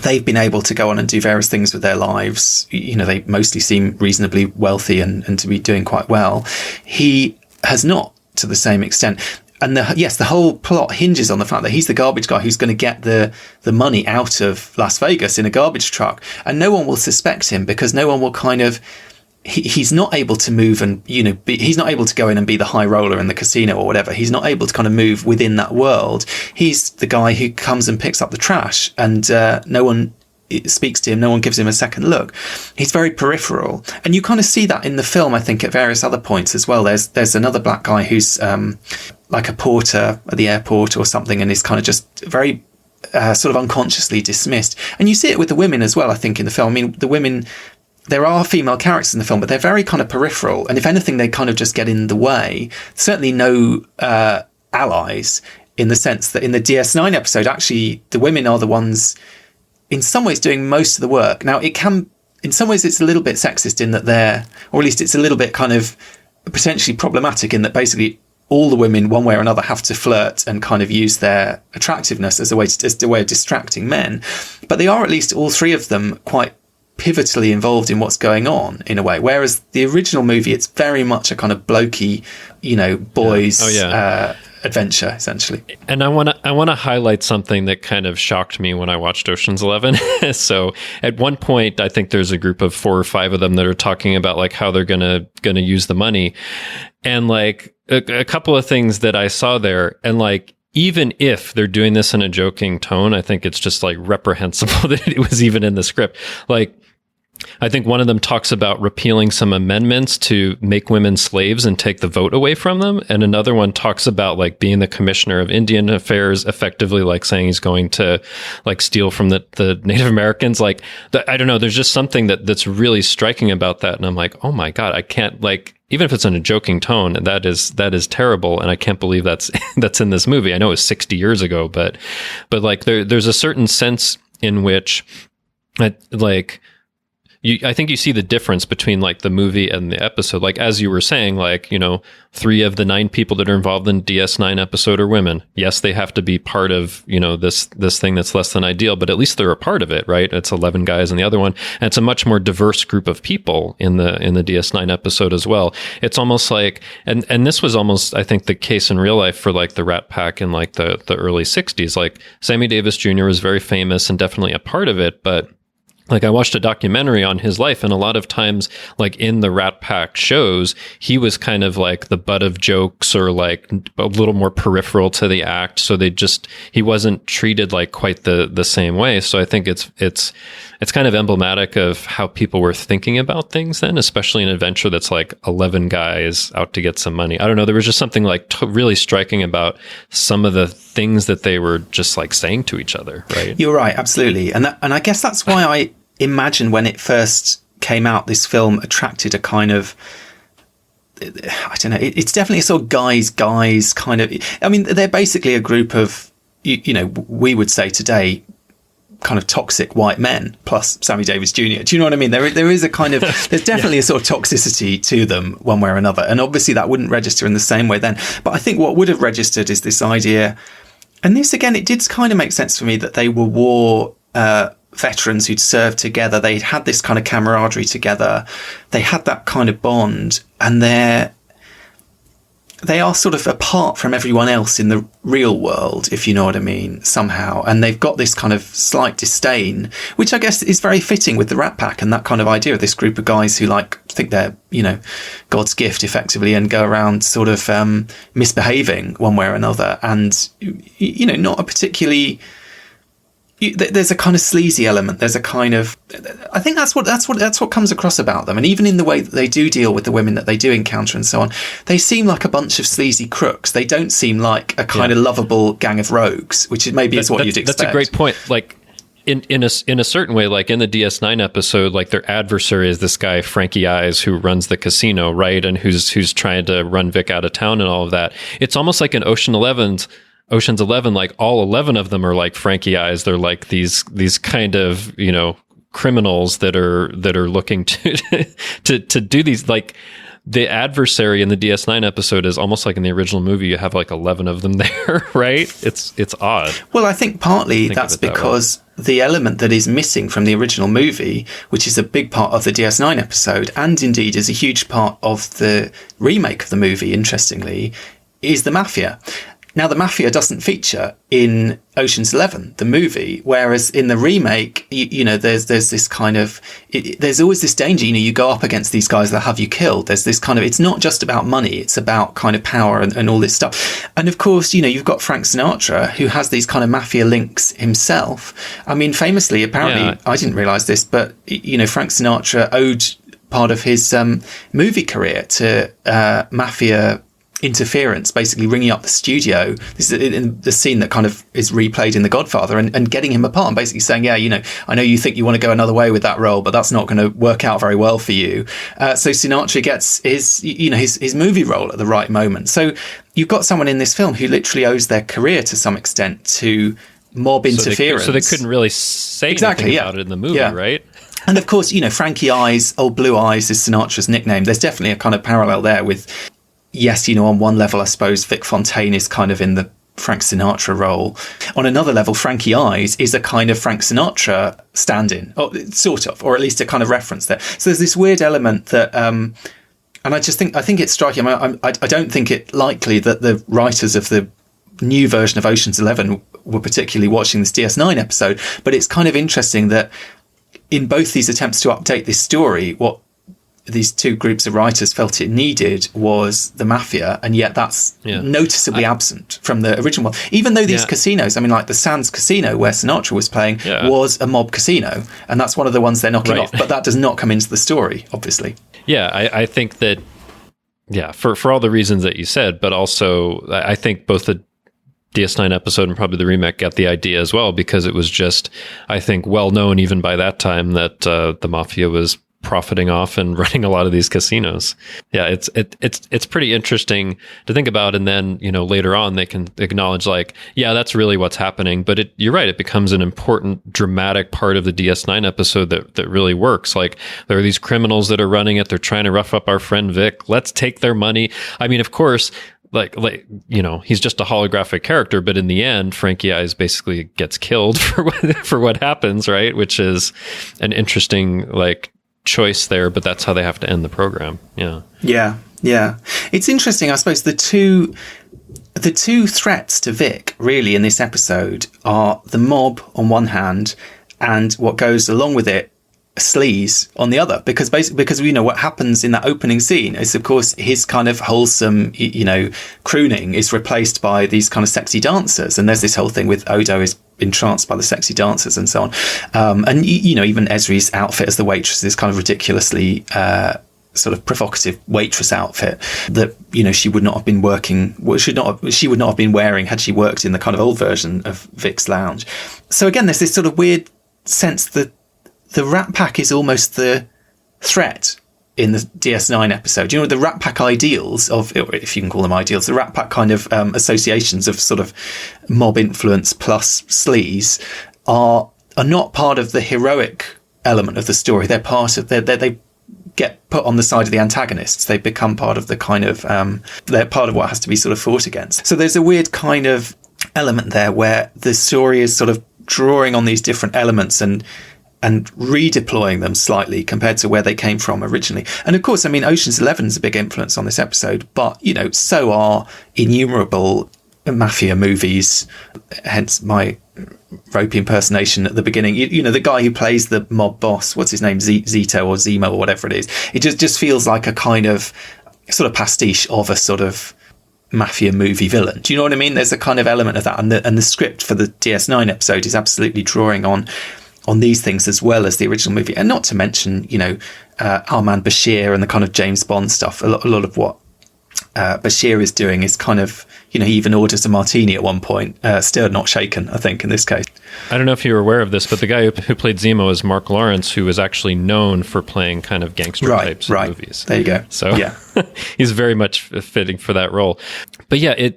they've been able to go on and do various things with their lives. You know, they mostly seem reasonably wealthy and to be doing quite well. He has not, to the same extent. And the whole plot hinges on the fact that he's the garbage guy who's going to get the money out of Las Vegas in a garbage truck, and no one will suspect him because no one will kind of. He's not able to move, and you know, he's not able to go in and be the high roller in the casino or whatever. He's not able to kind of move within that world. He's the guy who comes and picks up the trash, and no one speaks to him, no one gives him a second look. He's very peripheral, and you kind of see that in the film, I think, at various other points as well. There's another black guy who's like a porter at the airport or something, and is kind of just very sort of unconsciously dismissed. And you see it with the women as well, I think, in the film. I mean, the women, there are female characters in the film, but they're very kind of peripheral, and if anything, they kind of just get in the way. Certainly no allies, in the sense that in the DS9 episode, actually, the women are the ones in some ways doing most of the work. Now, it can, in some ways, it's a little bit sexist in that or at least it's a little bit kind of potentially problematic in that basically all the women, one way or another, have to flirt and kind of use their attractiveness as a way of distracting men. But they are, at least all three of them, quite pivotally involved in what's going on in a way. Whereas the original movie, it's very much a kind of blokey, you know, boys adventure, essentially. And I want to highlight something that kind of shocked me when I watched Ocean's 11. So at one point, I think there's a group of 4 or 5 of them that are talking about like how they're gonna use the money, and like a couple of things that I saw there, and like, even if they're doing this in a joking tone, I think it's just like reprehensible that it was even in the script. Like, I think one of them talks about repealing some amendments to make women slaves and take the vote away from them. And another one talks about like being the commissioner of Indian affairs, effectively like saying he's going to like steal from the Native Americans. Like, I don't know. There's just something that's really striking about that. And I'm like, oh my God, I can't, like, even if it's in a joking tone, that is terrible. And I can't believe that's in this movie. I know it was 60 years ago, but like there's a certain sense in which I think you see the difference between like the movie and the episode. Like, as you were saying, like, you know, 3 of the 9 people that are involved in DS9 episode are women. Yes, they have to be part of, you know, this thing that's less than ideal, but at least they're a part of it, right? It's 11 guys in the other one. And it's a much more diverse group of people in the DS9 episode as well. It's almost like, and this was almost, I think, the case in real life for like the Rat Pack in like the early 60s. Like, Sammy Davis Jr. was very famous and definitely a part of it, but like, I watched a documentary on his life, and a lot of times, like in the Rat Pack shows, he was kind of like the butt of jokes or like a little more peripheral to the act. So he wasn't treated like quite the same way. So I think it's kind of emblematic of how people were thinking about things then, especially an adventure that's like 11 guys out to get some money. I don't know. There was just something like really striking about some of the things that they were just like saying to each other, right? You're right. Absolutely. And I guess that's why I imagine when it first came out, this film attracted a kind of, I don't know, it's definitely a sort of guys kind of, I mean, they're basically a group of, you know, we would say today, kind of toxic white men plus Sammy Davis Jr. Do you know what I mean? There is a kind of, there's definitely a sort of toxicity to them one way or another. And obviously that wouldn't register in the same way then. But I think what would have registered is this idea, and this again, it did kind of make sense for me that they were war veterans who'd served together. They'd had this kind of camaraderie together. They had that kind of bond, and they are sort of apart from everyone else in the real world, if you know what I mean, somehow. And they've got this kind of slight disdain, which I guess is very fitting with the Rat Pack and that kind of idea of this group of guys who think they're, God's gift effectively, and go around sort of misbehaving one way or another. And, not a particularly... There's a kind of sleazy element. There's a kind of, I think that's what comes across about them. And even in the way that they do deal with the women that they do encounter and so on, they seem like a bunch of sleazy crooks. They don't seem like a kind of lovable gang of rogues, which is what you'd expect. That's a great point. Like in a certain way, like in the DS9 episode, like their adversary is this guy Frankie Eyes who runs the casino, right, and who's trying to run Vic out of town and all of that. It's almost like in Ocean's 11, like all 11 of them are like Frankie Eyes. They're like these kind of, criminals that are looking to do these, like the adversary in the DS9 episode is almost like in the original movie, you have like 11 of them there, right? It's odd. Well, I think partly that's because the element that is missing from the original movie, which is a big part of the DS9 episode, and indeed is a huge part of the remake of the movie, interestingly, is the mafia. Now, the mafia doesn't feature in Ocean's 11, the movie, whereas in the remake, there's this kind of, there's always this danger, you go up against these guys that have you killed. There's this kind of, it's not just about money, it's about kind of power and all this stuff. And of course, you've got Frank Sinatra, who has these kind of mafia links himself. I mean, famously, apparently, I didn't realise this, but, Frank Sinatra owed part of his movie career to mafia interference, basically ringing up the studio. This is in the scene that kind of is replayed in The Godfather, and getting him apart and basically saying, I know you think you want to go another way with that role, but that's not going to work out very well for you. So Sinatra gets his movie role at the right moment. So you've got someone in this film who literally owes their career to some extent to mob interference. So they couldn't really say anything about it in the movie, right? And of course, Frankie Eyes, Old Blue Eyes is Sinatra's nickname. There's definitely a kind of parallel there with, yes, on one level, I suppose Vic Fontaine is kind of in the Frank Sinatra role. On another level, Frankie Eyes is a kind of Frank Sinatra stand-in, or sort of, or at least a kind of reference there. So there's this weird element that, and I think it's striking. I don't think it likely that the writers of the new version of Ocean's 11 were particularly watching this DS9 episode, but it's kind of interesting that in both these attempts to update this story, what these two groups of writers felt it needed was the mafia, and yet that's noticeably absent from the original one. Even though these casinos, I mean, like the Sands Casino where Sinatra was playing was a mob casino, and that's one of the ones they're knocking off, but that does not come into the story, obviously. Yeah, I think that, for all the reasons that you said, but also I think both the DS9 episode and probably the remake got the idea as well, because it was just, I think, well known even by that time that the mafia was profiting off and running a lot of these casinos. Yeah, it's pretty interesting to think about. And then, later on they can acknowledge like, yeah, that's really what's happening. But you're right, it becomes an important dramatic part of the DS9 episode that really works. Like, there are these criminals that are running it. They're trying to rough up our friend Vic. Let's take their money. I mean, of course, like he's just a holographic character, but in the end, Frankie Eyes basically gets killed for what happens, right? Which is an interesting choice there, but that's how they have to end the program. Yeah. It's interesting, I suppose. The two threats to Vic really in this episode are the mob on one hand, and what goes along with it, sleaze, on the other, because what happens in that opening scene is, of course, his kind of wholesome crooning is replaced by these kind of sexy dancers, and there's this whole thing with Odo is entranced by the sexy dancers and so on, and even Esri's outfit as the waitress is kind of ridiculously sort of provocative waitress outfit that she would not have been she would not have been wearing had she worked in the kind of old version of Vic's Lounge. So again, there's this sort of weird sense that the Rat Pack is almost the threat in the DS9 episode. The Rat Pack ideals of, if you can call them ideals, the Rat Pack kind of associations of sort of mob influence plus sleaze are not part of the heroic element of the story. They're part of they get put on the side of the antagonists. They become part of the kind of they're part of what has to be sort of fought against. So there's a weird kind of element there where the story is sort of drawing on these different elements and and redeploying them slightly compared to where they came from originally. And of course, I mean, Ocean's 11 is a big influence on this episode, but, you know, so are innumerable mafia movies, hence my ropey impersonation at the beginning. You know, the guy who plays the mob boss, what's his name, Zito or Zemo or whatever it is, it just feels like a kind of sort of pastiche of a sort of mafia movie villain. Do you know what I mean? There's a kind of element of that, and the script for the DS9 episode is absolutely drawing on these things as well as the original movie. And not to mention, you know, our man Bashir and the kind of James Bond stuff. A lot of what Bashir is doing is kind of, you know, he even orders a martini at one point, stirred not shaken, I think, in this case. I don't know if you're aware of this, but the guy who played Zemo is Mark Lawrence, who is actually known for playing kind of gangster types in movies. There you go. So yeah. He's very much fitting for that role. But yeah,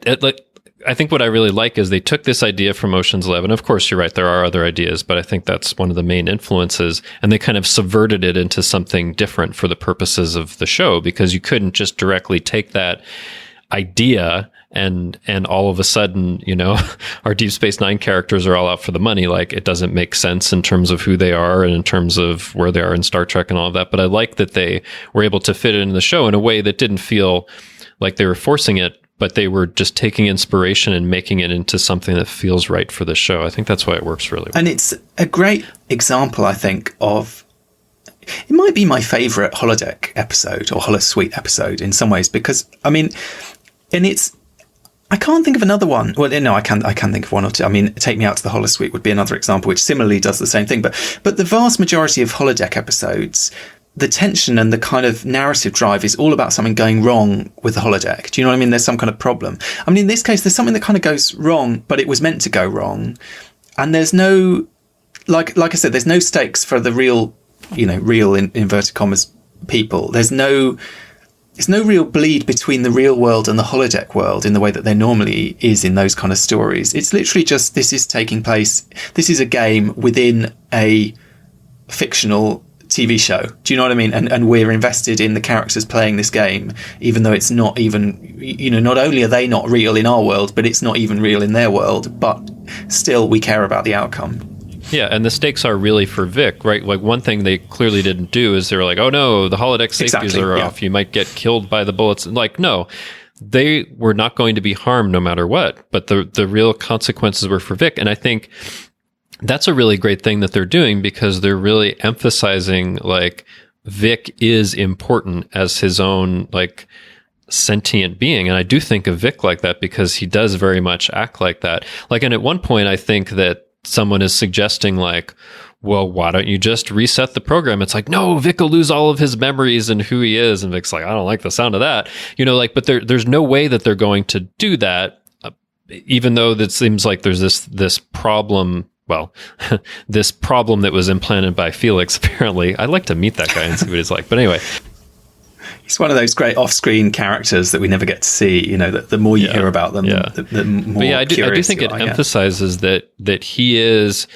I think what I really like is they took this idea from Ocean's 11. Of course, you're right, there are other ideas, but I think that's one of the main influences. And they kind of subverted it into something different for the purposes of the show, because you couldn't just directly take that idea and all of a sudden, you know, our Deep Space Nine characters are all out for the money. Like, it doesn't make sense in terms of who they are and in terms of where they are in Star Trek and all of that. But I like that they were able to fit it into the show in a way that didn't feel like they were forcing it, but they were just taking inspiration and making it into something that feels right for the show. I think that's why it works really well. And it's a great example, I think, of, it might be my favourite holodeck episode or holosuite episode in some ways, because, I mean, and I can't think of another one. Well, no, I can think of one or two. I mean, Take Me Out to the Holosuite would be another example, which similarly does the same thing. But the vast majority of holodeck episodes, the tension and the kind of narrative drive is all about something going wrong with the holodeck. Do you know what I mean? There's some kind of problem. I mean, in this case, there's something that kind of goes wrong, but it was meant to go wrong. And there's no, like I said, there's no stakes for the real, you know, real in inverted commas people. There's no real bleed between the real world and the holodeck world in the way that there normally is in those kind of stories. It's literally just, this is taking place, this is a game within a fictional TV show. Do you know what I mean? And we're invested in the characters playing this game, even though it's not even, you know, not only are they not real in our world, but it's not even real in their world, but still we care about the outcome. Yeah, and the stakes are really for Vic, right? Like, one thing they clearly didn't do is they were like, oh no, the holodeck safeties are off. You might get killed by the bullets. Like, no, they were not going to be harmed no matter what. But the real consequences were for Vic. And I think that's a really great thing that they're doing, because they're really emphasizing, like, Vic is important as his own, like, sentient being. And I do think of Vic like that, because he does very much act like that. Like, and at one point, I think that someone is suggesting, like, well, why don't you just reset the program? It's like, no, Vic will lose all of his memories and who he is. And Vic's like, I don't like the sound of that. You know, like, but there's no way that they're going to do that, even though that seems like there's this problem. Well, this problem that was implanted by Felix, apparently. I'd like to meet that guy and see what he's like. But anyway. He's one of those great off-screen characters that we never get to see. You know, the more you hear about them, the more I do think it emphasizes that he is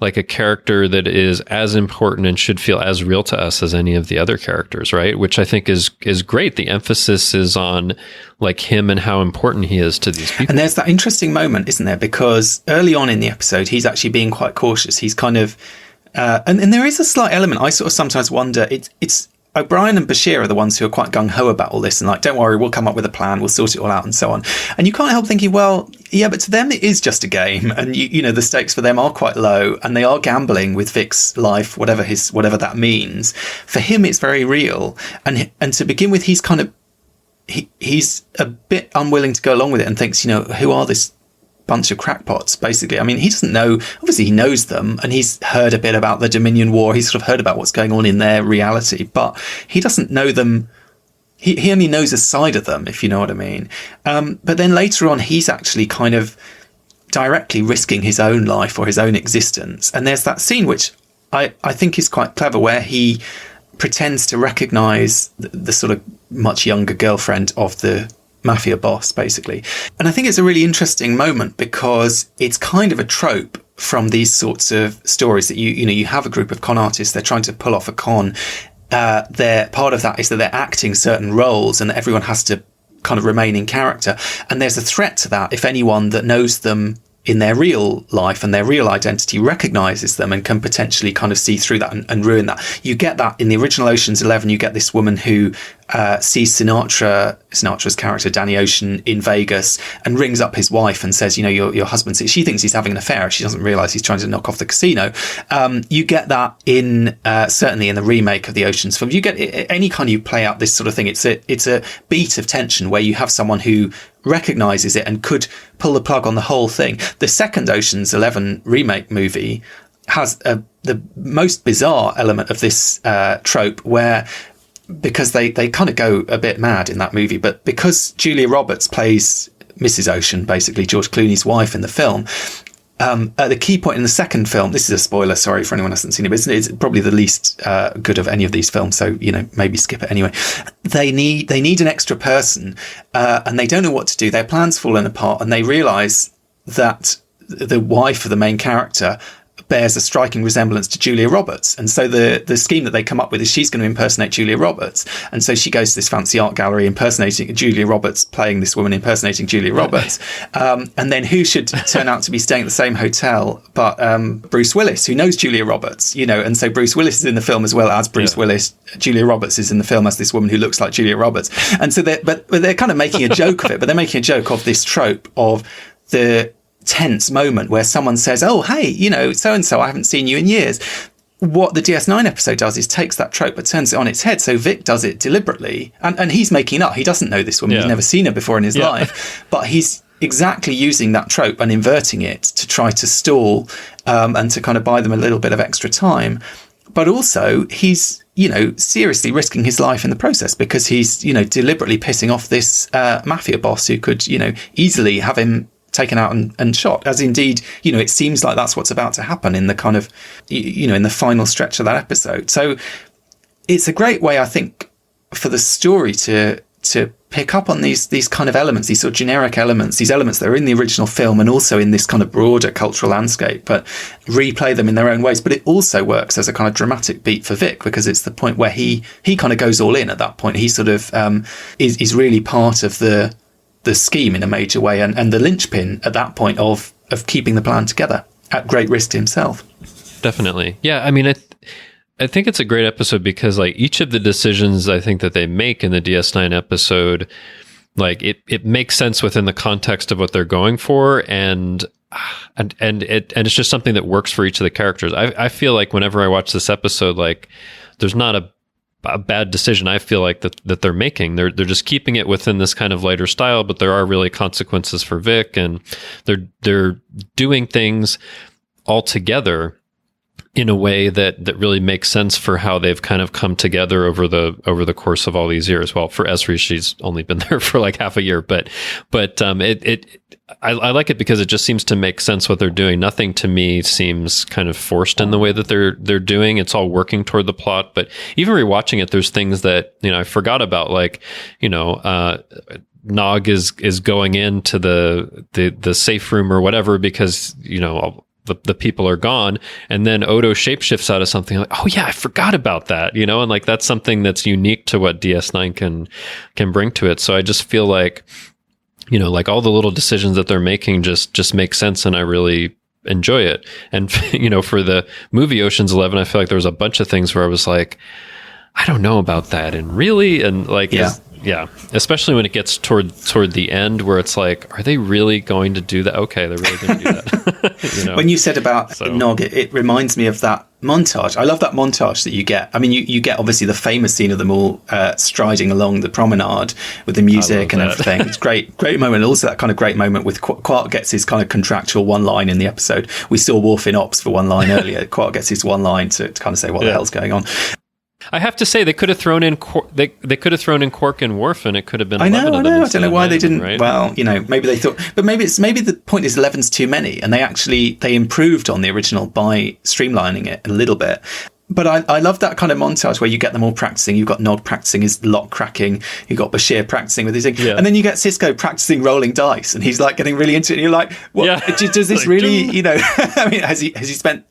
like a character that is as important and should feel as real to us as any of the other characters, right? Which I think is great. The emphasis is on, like, him and how important he is to these people. And there's that interesting moment, isn't there? Because early on in the episode, he's actually being quite cautious. He's kind of, and there is a slight element. I sort of sometimes wonder, it's O'Brien and Bashir are the ones who are quite gung-ho about all this and like, don't worry, we'll come up with a plan, we'll sort it all out and so on. And you can't help thinking, well, yeah, but to them it is just a game, and you know, the stakes for them are quite low, and they are gambling with Vic's life, whatever that means. For him, it's very real. And to begin with, he's kind of, he's a bit unwilling to go along with it and thinks, you know, who are this bunch of crackpots, basically? I mean, he doesn't know, obviously he knows them, and he's heard a bit about the Dominion War, he's sort of heard about what's going on in their reality, but he doesn't know them. He only knows a side of them, if you know what I mean. But then later on, he's actually kind of directly risking his own life or his own existence. And there's that scene, which I think is quite clever, where he pretends to recognise the sort of much younger girlfriend of the mafia boss, basically. And I think it's a really interesting moment, because it's kind of a trope from these sorts of stories that you have a group of con artists, they're trying to pull off a con. Their part of that is that they're acting certain roles, and everyone has to kind of remain in character. And there's a threat to that if anyone that knows them in their real life and their real identity recognizes them and can potentially kind of see through that and ruin that. You get that in the original Ocean's 11. You get this woman who sees Sinatra's character, Danny Ocean, in Vegas and rings up his wife and says, your husband, she thinks he's having an affair. She doesn't realize he's trying to knock off the casino. You get that in certainly in the remake of the Ocean's film. You get any kind you play out this sort of thing. It's a beat of tension where you have someone who recognizes it and could pull the plug on the whole thing. The second Ocean's 11 remake movie has the most bizarre element of this trope where, because they kind of go a bit mad in that movie, but because Julia Roberts plays Mrs. Ocean, basically George Clooney's wife in the film, at the key point in the second film, this is a spoiler, sorry for anyone who hasn't seen it, but it's probably the least good of any of these films, so maybe skip it anyway. They need an extra person, and they don't know what to do. Their plan's fallen apart, and they realise that the wife of the main character bears a striking resemblance to Julia Roberts. And so the scheme that they come up with is she's going to impersonate Julia Roberts. And so she goes to this fancy art gallery impersonating Julia Roberts, playing this woman impersonating Julia Roberts. And then who should turn out to be staying at the same hotel but Bruce Willis, who knows Julia Roberts, and so Bruce Willis is in the film as well as Bruce Willis. Julia Roberts is in the film as this woman who looks like Julia Roberts. And so they're kind of making a joke of it, but they're making a joke of this trope of the tense moment where someone says, oh, hey, so-and-so, I haven't seen you in years. What the DS9 episode does is takes that trope but turns it on its head. So Vic does it deliberately. And he's making it up. He doesn't know this woman. He's never seen her before in his life. But he's exactly using that trope and inverting it to try to stall and to kind of buy them a little bit of extra time. But also he's, seriously risking his life in the process because he's, deliberately pissing off this mafia boss who could, easily have him taken out and shot, as indeed, it seems like that's what's about to happen in the kind of, in the final stretch of that episode. So it's a great way, I think, for the story to pick up on these kind of elements, these sort of generic elements, these elements that are in the original film and also in this kind of broader cultural landscape, but replay them in their own ways. But it also works as a kind of dramatic beat for Vic because it's the point where he kind of goes all in at that point. He sort of is really part of the scheme in a major way and the linchpin at that point of keeping the plan together at great risk to himself. Definitely. Yeah. I mean, I think it's a great episode because like each of the decisions I think that they make in the DS9 episode, like it makes sense within the context of what they're going for. And it's just something that works for each of the characters. I feel like whenever I watch this episode, like there's not a bad decision I feel like that they're making. They're just keeping it within this kind of lighter style, but there are really consequences for Vic, and they're doing things all together in a way that really makes sense for how they've kind of come together over the course of all these years. Well, for Esri, she's only been there for like half a year, but I like it because it just seems to make sense what they're doing. Nothing to me seems kind of forced in the way that they're doing. It's all working toward the plot, but even rewatching it, there's things that, I forgot about, like, Nog is going into the safe room or whatever because, the people are gone, and then Odo shapeshifts out of something like, oh yeah, I forgot about that, and like that's something that's unique to what DS9 can bring to it. So I just feel like, like all the little decisions that they're making just make sense, and I really enjoy it. And for the movie Ocean's 11, I feel like there was a bunch of things where I was like, I don't know about that, and really, and like yeah, especially when it gets toward the end where it's like, are they really going to do that? Okay, they're really going to do that. When you said about Nog, it reminds me of that montage. I love that montage that you get. I mean, you get obviously the famous scene of them all striding along the promenade with the music and everything. It's great moment. Also that kind of great moment with Quark gets his kind of contractual one line in the episode. We saw Worf in Ops for one line earlier. Quark gets his one line to kind of say what the hell's going on. I have to say they could have thrown in they could have thrown in Quark and Worf, and it could have been. I know. I don't know why they didn't. Right? Well, maybe they thought, but maybe the point is 11's too many, and they improved on the original by streamlining it a little bit. But I love that kind of montage where you get them all practicing. You've got Nod practicing his lock cracking. You've got Bashir practicing with his thing. Yeah. And then you get Cisco practicing rolling dice. And he's like getting really into it. And you're like, what? Yeah. Does this really, you know, I mean, has he spent,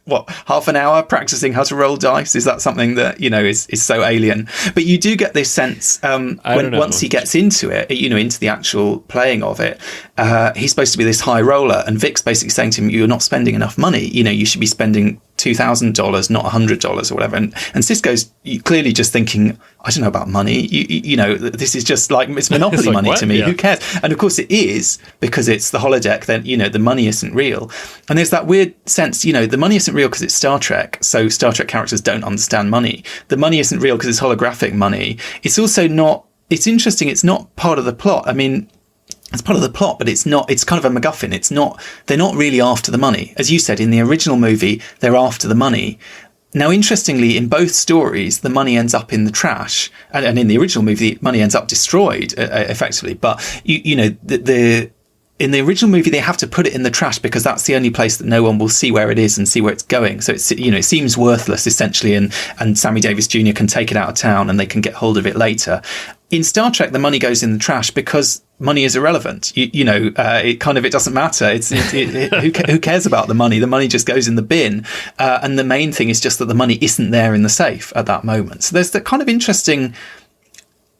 half an hour practicing how to roll dice? Is that something that, you know, is so alien? But you do get this sense once he gets into it, you know, into the actual playing of it, he's supposed to be this high roller. And Vic's basically saying to him, you're not spending enough money. You know, you should be spending $2,000, not $100 or whatever. And Cisco's clearly just thinking, I don't know about money. You know, this is just like, it's Monopoly it's like, money what? To me. Yeah. Who cares? And of course it is, because it's the holodeck, then, you know, the money isn't real. And there's that weird sense, you know, the money isn't real because it's Star Trek. So Star Trek characters don't understand money. The money isn't real because it's holographic money. It's also not, it's interesting. It's not part of the plot. I mean, it's part of the plot, but it's not, it's kind of a MacGuffin. It's not, they're not really after the money. As you said, in the original movie, they're after the money. Now, interestingly, in both stories, the money ends up in the trash. And in the original movie, the money ends up destroyed, effectively. But, you know, in the original movie, they have to put it in the trash because that's the only place that no one will see where it is and see where it's going. So it's, you know, it seems worthless, essentially. And Sammy Davis Jr. can take it out of town and they can get hold of it later. In Star Trek, the money goes in the trash because money is irrelevant. You know, it doesn't matter. Who cares about the money? The money just goes in the bin. And the main thing is just that the money isn't there in the safe at that moment. So there's that kind of interesting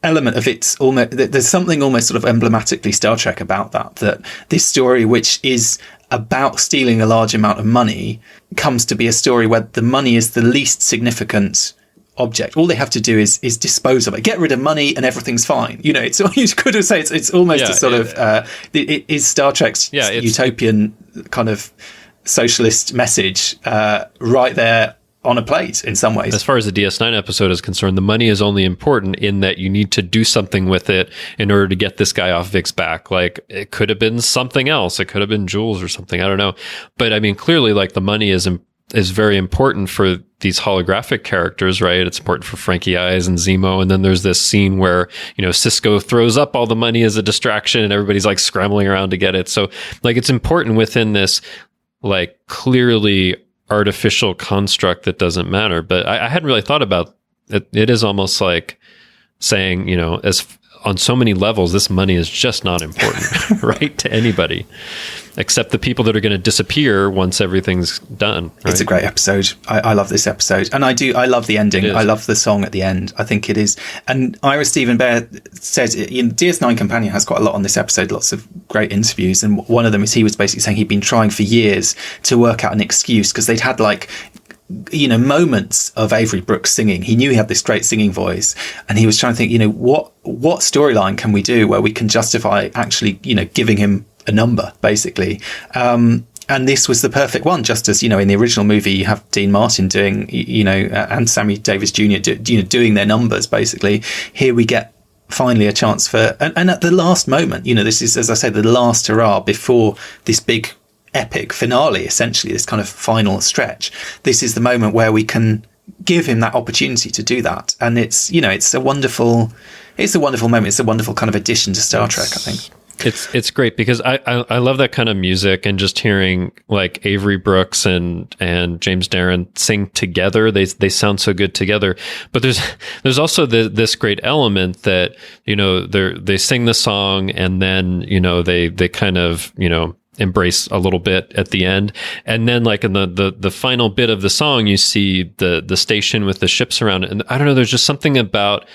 element of it's almost, there's something almost sort of emblematically Star Trek about that this story, which is about stealing a large amount of money, comes to be a story where the money is the least significant object. All they have to do is dispose of it, get rid of money, and everything's fine. You know, it's, you could have said it's almost a sort of it is Star Trek's utopian kind of socialist message right there on a plate in some ways. As far as the DS9 episode is concerned, the money is only important in that you need to do something with it in order to get this guy off Vic's back. Like, it could have been something else. It could have been jewels or something. I don't know. But I mean, clearly, like, the money is very important for these holographic characters, right? It's important for Frankie Eyes and Zemo. And then there's this scene where, you know, Cisco throws up all the money as a distraction and everybody's like scrambling around to get it. So like, it's important within this, like, clearly artificial construct that doesn't matter. But I hadn't really thought about it. It is almost like saying, you know, as on so many levels, this money is just not important, right? To anybody, except the people that are going to disappear once everything's done. Right? It's a great episode. I love this episode. And I love the ending. I love the song at the end. I think it is. And Ira Steven Behr says, DS9 Companion has quite a lot on this episode, lots of great interviews. And one of them is he was basically saying he'd been trying for years to work out an excuse because they'd had like, you know, moments of Avery Brooks singing. He knew he had this great singing voice, and he was trying to think, you know, what storyline can we do where we can justify actually, you know, giving him a number, basically. And this was the perfect one, just as, you know, in the original movie, you have Dean Martin doing, you know, and Sammy Davis Jr. Doing their numbers, basically. Here we get finally a chance for, and at the last moment, you know, this is, as I said, the last hurrah before this big epic finale, essentially, this kind of final stretch. This is the moment where we can give him that opportunity to do that. And it's, you know, it's a wonderful moment. It's a wonderful kind of addition to Star Trek, I think. It's great because I love that kind of music, and just hearing like Avery Brooks and James Darren sing together. They sound so good together. But there's also this great element that, you know, they sing the song, and then, you know, they kind of, you know, embrace a little bit at the end. And then like in the final bit of the song, you see the station with the ships around it. And I don't know, there's just something about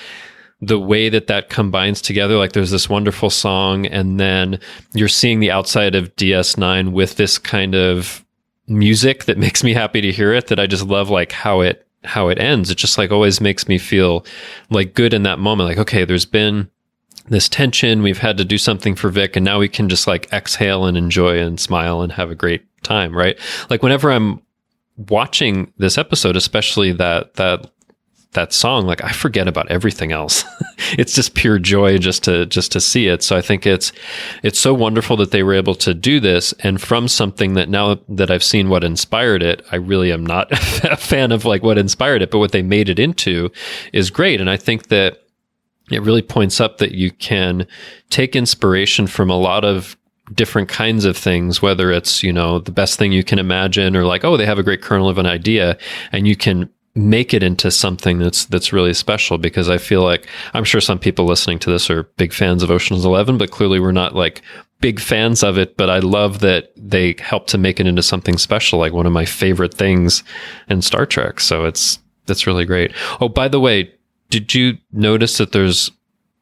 the way that combines together. Like, there's this wonderful song, and then you're seeing the outside of DS9 with this kind of music that makes me happy to hear it, that I just love, like how it ends. It just like always makes me feel like good in that moment. Like, okay, there's been this tension, we've had to do something for Vic, and now we can just like exhale and enjoy and smile and have a great time, right? Like, whenever I'm watching this episode, especially that song, like, I forget about everything else. It's just pure joy just to see it. So I think it's so wonderful that they were able to do this, and from something that, now that I've seen what inspired it, I really am not a fan of like what inspired it, but what they made it into is great. And I think that it really points up that you can take inspiration from a lot of different kinds of things, whether it's, you know, the best thing you can imagine, or like, oh, they have a great kernel of an idea, and you can make it into something that's really special, because I feel like, I'm sure some people listening to this are big fans of Ocean's 11, but clearly we're not like big fans of it. But I love that they helped to make it into something special, like one of my favorite things in Star Trek. So that's really great. Oh, by the way, did you notice that there's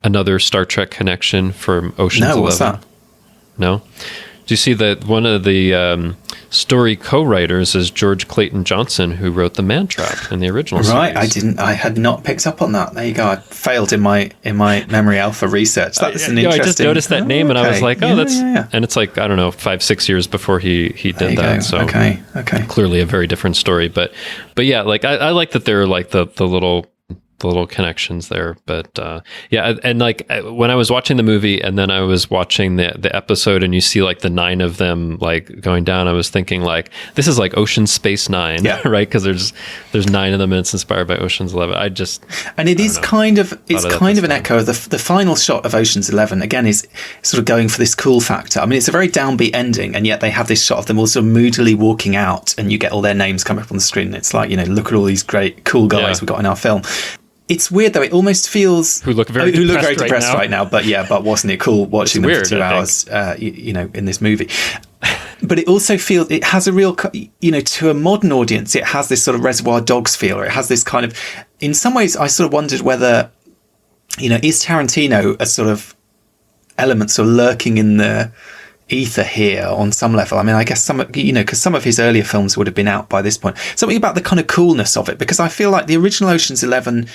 another Star Trek connection from Ocean's 11? What's that? No? Do you see that one of the story co-writers is George Clayton Johnson, who wrote The Man Trap in the original series? I had not picked up on that. There you go. I failed in my Memory Alpha research. That's an interesting... I just noticed that name, and I was like, that's... Yeah. And it's like, I don't know, 5-6 years before he did that. So okay. Clearly a very different story. But yeah, like I like that there are like the little connections there. But and like when I was watching the movie and then I was watching the episode, and you see like the 9 of them like going down, I was thinking like, this is like Ocean Space 9, right? Because there's 9 of them, and it's inspired by Ocean's 11. It's kind of an echo of the final shot of Ocean's 11. Again, is sort of going for this cool factor. I mean, it's a very downbeat ending, and yet they have this shot of them all sort of moodily walking out, and you get all their names come up on the screen. And it's like, look at all these great cool guys we've got in our film. It's weird though. It almost feels who look very depressed right now. But wasn't it cool watching them for 2 hours? In this movie. But it also feels it has a real, to a modern audience, it has this sort of Reservoir Dogs feel, or it has this kind of. In some ways, I sort of wondered whether, is Tarantino a sort of element sort of lurking in the ether here on some level. I mean, I guess because some of his earlier films would have been out by this point. Something about the kind of coolness of it, because I feel like the original Ocean's 11,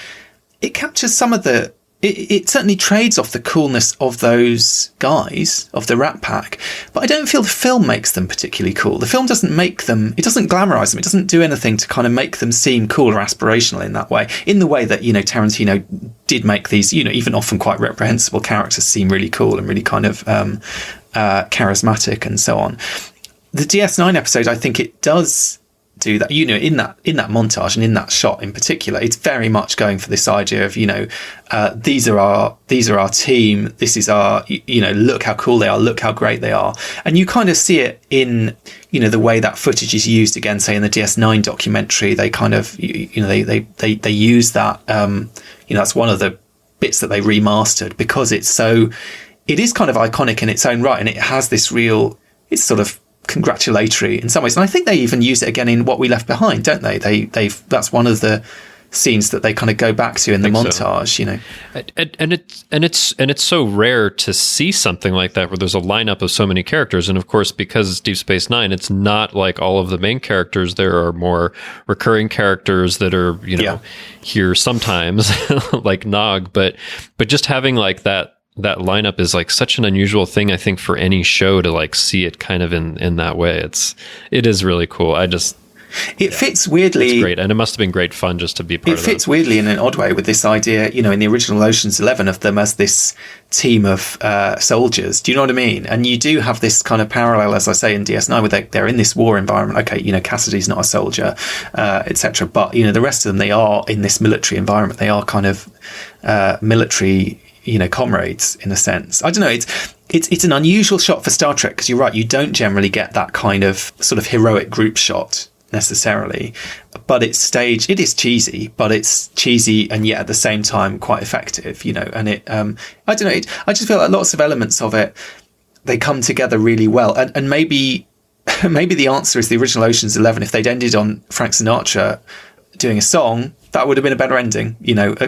it captures some of the. It certainly trades off the coolness of those guys, of the Rat Pack, but I don't feel the film makes them particularly cool. The film doesn't make them, it doesn't glamorize them, it doesn't do anything to kind of make them seem cool or aspirational in that way, in the way that, Tarantino did make these, even often quite reprehensible characters seem really cool and really kind of charismatic and so on. The DS9 episode, I think it does do that, in that montage and in that shot in particular, it's very much going for this idea of, these are our team, this is our, look how cool they are, look how great they are. And you kind of see it in, the way that footage is used again, say in the DS9 documentary, they kind of, they use that, that's one of the bits that they remastered, because it is kind of iconic in its own right. And it has this real, it's sort of congratulatory in some ways, and I think they even use it again in What We Left Behind, don't they? They've that's one of the scenes that they kind of go back to in the montage, and it's so rare to see something like that where there's a lineup of so many characters. And of course, because it's Deep Space Nine, it's not like all of the main characters. There are more recurring characters that are here sometimes, like Nog, but just having like that lineup is like such an unusual thing, I think, for any show to like see it kind of in that way. It is really cool. It fits weirdly. It's great. And it must have been great fun just to be part of it. It fits weirdly in an odd way with this idea, in the original Ocean's 11 of them as this team of soldiers. Do you know what I mean? And you do have this kind of parallel, as I say, in DS9, where they're in this war environment. Okay, Cassidy's not a soldier, etc. But, the rest of them, they are in this military environment. They are kind of military comrades in a sense. I don't know. It's an unusual shot for Star Trek, because you're right. You don't generally get that kind of sort of heroic group shot necessarily, but it's staged. It is cheesy, but it's cheesy and yet at the same time quite effective. And it. I don't know. I just feel like lots of elements of it, they come together really well. And maybe the answer is the original Ocean's 11. If they'd ended on Frank Sinatra doing a song, that would have been a better ending,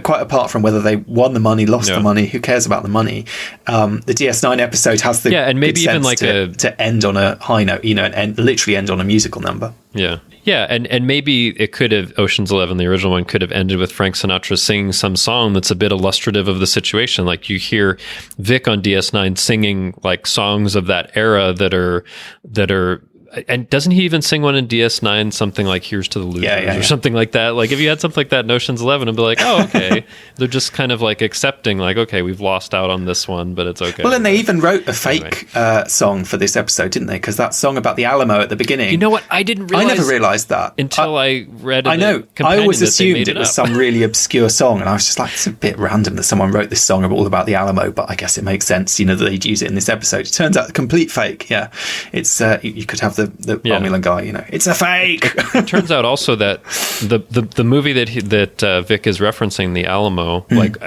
quite apart from whether they won the money, lost the money, who cares about the money. The DS9 episode has the and maybe even like to end on a high note, and literally end on a musical number. And maybe it could have, Ocean's 11, the original one, could have ended with Frank Sinatra singing some song that's a bit illustrative of the situation. Like you hear Vic on DS9 singing like songs of that era that are. And doesn't he even sing one in DS9, something like "Here's to the Losers" or something like that? Like if you had something like that in Ocean's 11, I'd be like, oh, okay. They're just kind of like accepting, like, okay, we've lost out on this one, but it's okay. Well, and they even wrote a fake song for this episode, didn't they? Because that song about the Alamo at the beginning. You know what? I never realized that until I read. I know. I always assumed it was some really obscure song, and I was just like, it's a bit random that someone wrote this song all about the Alamo, but I guess it makes sense, that they'd use it in this episode. It turns out a complete fake. Yeah, it's you could have the Romulan guy, it's a fake. It turns out also that the movie that Vic is referencing, the Alamo, like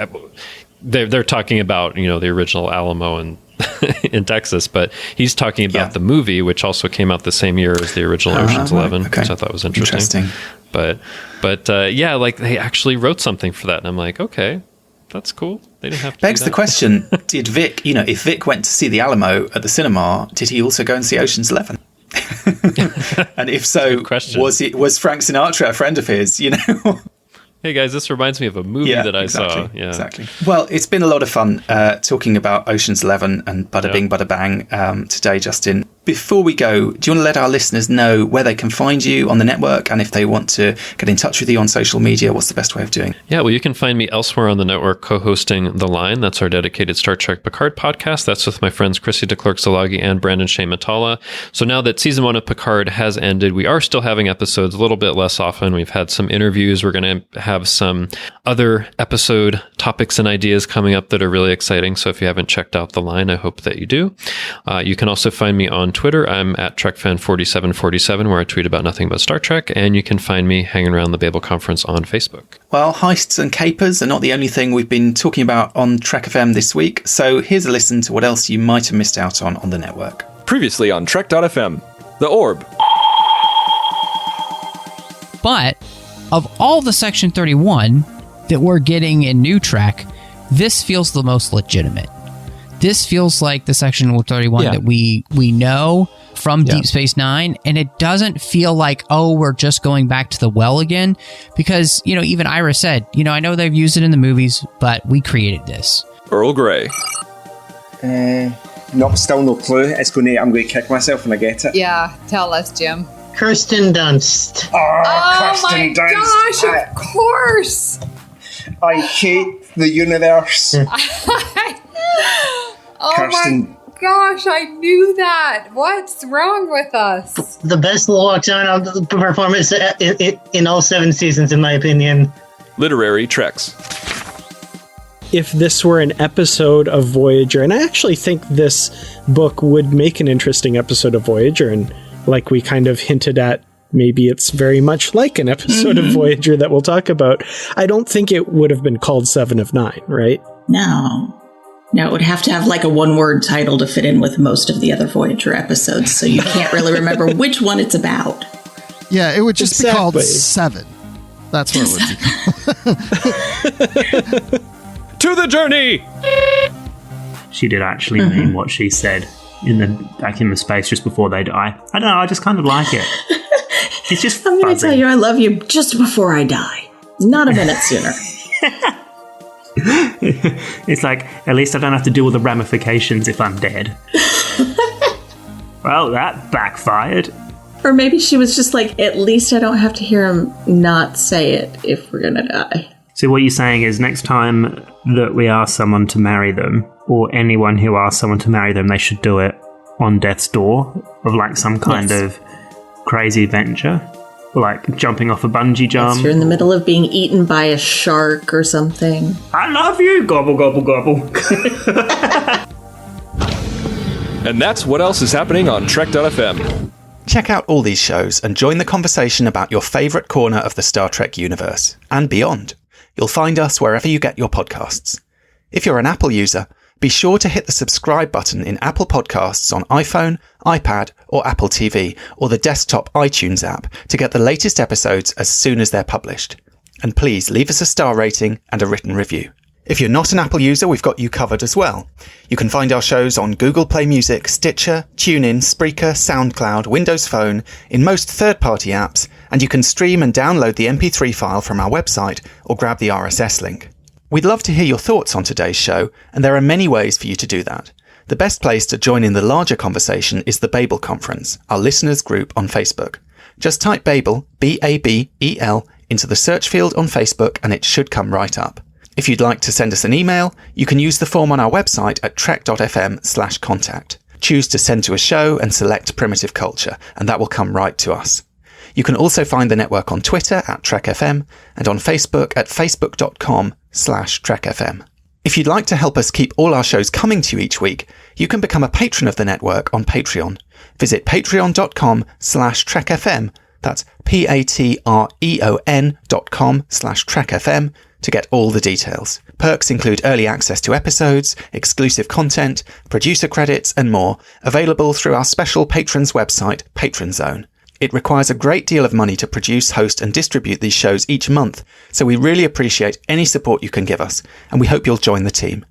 they're talking about the original Alamo and in Texas, but he's talking about the movie, which also came out the same year as the original Ocean's 11, which I thought was interesting. But like they actually wrote something for that, and I'm like, okay, that's cool. They didn't have to. Begs the question: did Vic, if Vic went to see the Alamo at the cinema, did he also go and see Ocean's 11? And if so, was Frank Sinatra a friend of his? Hey guys, this reminds me of a movie that I saw. Yeah, exactly. Well, it's been a lot of fun talking about Ocean's 11 and Badda-Bing, Badda-Bang today, Justin. Before we go, do you want to let our listeners know where they can find you on the network, and if they want to get in touch with you on social media, what's the best way of doing it? Yeah, well, you can find me elsewhere on the network co-hosting The Line. That's our dedicated Star Trek Picard podcast. That's with my friends Chrissy DeClercq-Zalagi and Brandon Shea Matala. So now that season 1 of Picard has ended, we are still having episodes a little bit less often. We've had some interviews. We're going to have some other episode topics and ideas coming up that are really exciting. So if you haven't checked out The Line, I hope that you do. You can also find me on Twitter. I'm at TrekFan4747, where I tweet about nothing but Star Trek, and you can find me hanging around the Babel Conference on Facebook. Well, heists and capers are not the only thing we've been talking about on Trek FM this week, so here's a listen to what else you might have missed out on the network. Previously on Trek.fm, The Orb. But of all the Section 31 that we're getting in New Trek, this feels the most legitimate. This feels like the Section 31 that we know from Deep Space Nine, and it doesn't feel like, we're just going back to the well again, because, even Ira said, I know they've used it in the movies, but we created this. Earl Grey. Still no clue. I'm going to kick myself when I get it. Yeah, tell us, Jim. Kirsten Dunst. Kirsten Dunst. Gosh, of course. I hate the universe. My gosh, I knew that. What's wrong with us? The best Loaxana performance in all 7 seasons, in my opinion. Literary Treks. If this were an episode of Voyager, and I actually think this book would make an interesting episode of Voyager, and like we kind of hinted at, maybe it's very much like an episode of Voyager that we'll talk about. I don't think it would have been called 7 of 9, right? No, it would have to have like a one-word title to fit in with most of the other Voyager episodes, so you can't really remember which one it's about. Yeah, it would just be called 7. That's what it would be called. To the journey! She did actually mean what she said back in the space just before they die. I don't know, I just kind of like it. It's just I'm going to tell you I love you just before I die. Not a minute sooner. It's like, at least I don't have to deal with the ramifications if I'm dead. Well, that backfired. Or maybe she was just like, at least I don't have to hear him not say it if we're going to die. So what you're saying is next time that we ask someone to marry them, or anyone who asks someone to marry them, they should do it on death's door of like some kind of crazy adventure. Like jumping off a bungee jump. You're in the middle of being eaten by a shark or something. I love you! Gobble, gobble, gobble. And that's what else is happening on Trek.fm. Check out all these shows and join the conversation about your favourite corner of the Star Trek universe and beyond. You'll find us wherever you get your podcasts. If you're an Apple user, be sure to hit the subscribe button in Apple Podcasts on iPhone, iPad, or Apple TV, or the desktop iTunes app to get the latest episodes as soon as they're published. And please leave us a star rating and a written review. If you're not an Apple user, we've got you covered as well. You can find our shows on Google Play Music, Stitcher, TuneIn, Spreaker, SoundCloud, Windows Phone, in most third-party apps, and you can stream and download the MP3 file from our website or grab the RSS link. We'd love to hear your thoughts on today's show, and there are many ways for you to do that. The best place to join in the larger conversation is the Babel Conference, our listeners group on Facebook. Just type Babel, B-A-B-E-L, into the search field on Facebook and it should come right up. If you'd like to send us an email, you can use the form on our website at trek.fm/contact. Choose to send to a show and select Primitive Culture, and that will come right to us. You can also find the network on Twitter at TrekFM and on Facebook at facebook.com/TrekFM. If you'd like to help us keep all our shows coming to you each week, you can become a patron of the network on Patreon. visit patreon.com/trekfm. That's patreon.com/trekfm to get all the details. Perks include early access to episodes, exclusive content, producer credits, and more, available through our special patrons website, Patron Zone. It requires a great deal of money to produce, host, and distribute these shows each month, so we really appreciate any support you can give us, and we hope you'll join the team.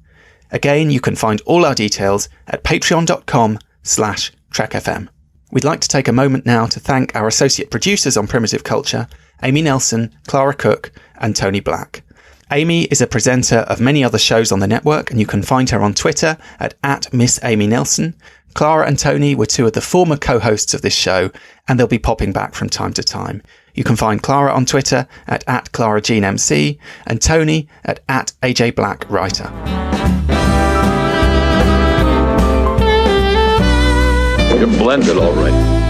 Again, you can find all our details at patreon.com/trekfm. We'd like to take a moment now to thank our associate producers on Primitive Culture, Amy Nelson, Clara Cook, and Tony Black. Amy is a presenter of many other shows on the network, and you can find her on Twitter at Miss Amy Nelson. Clara and Tony were two of the former co-hosts of this show, and they'll be popping back from time to time. You can find Clara on Twitter at ClaraJeanMC and Tony at AJ Black Writer. You can blend it all right.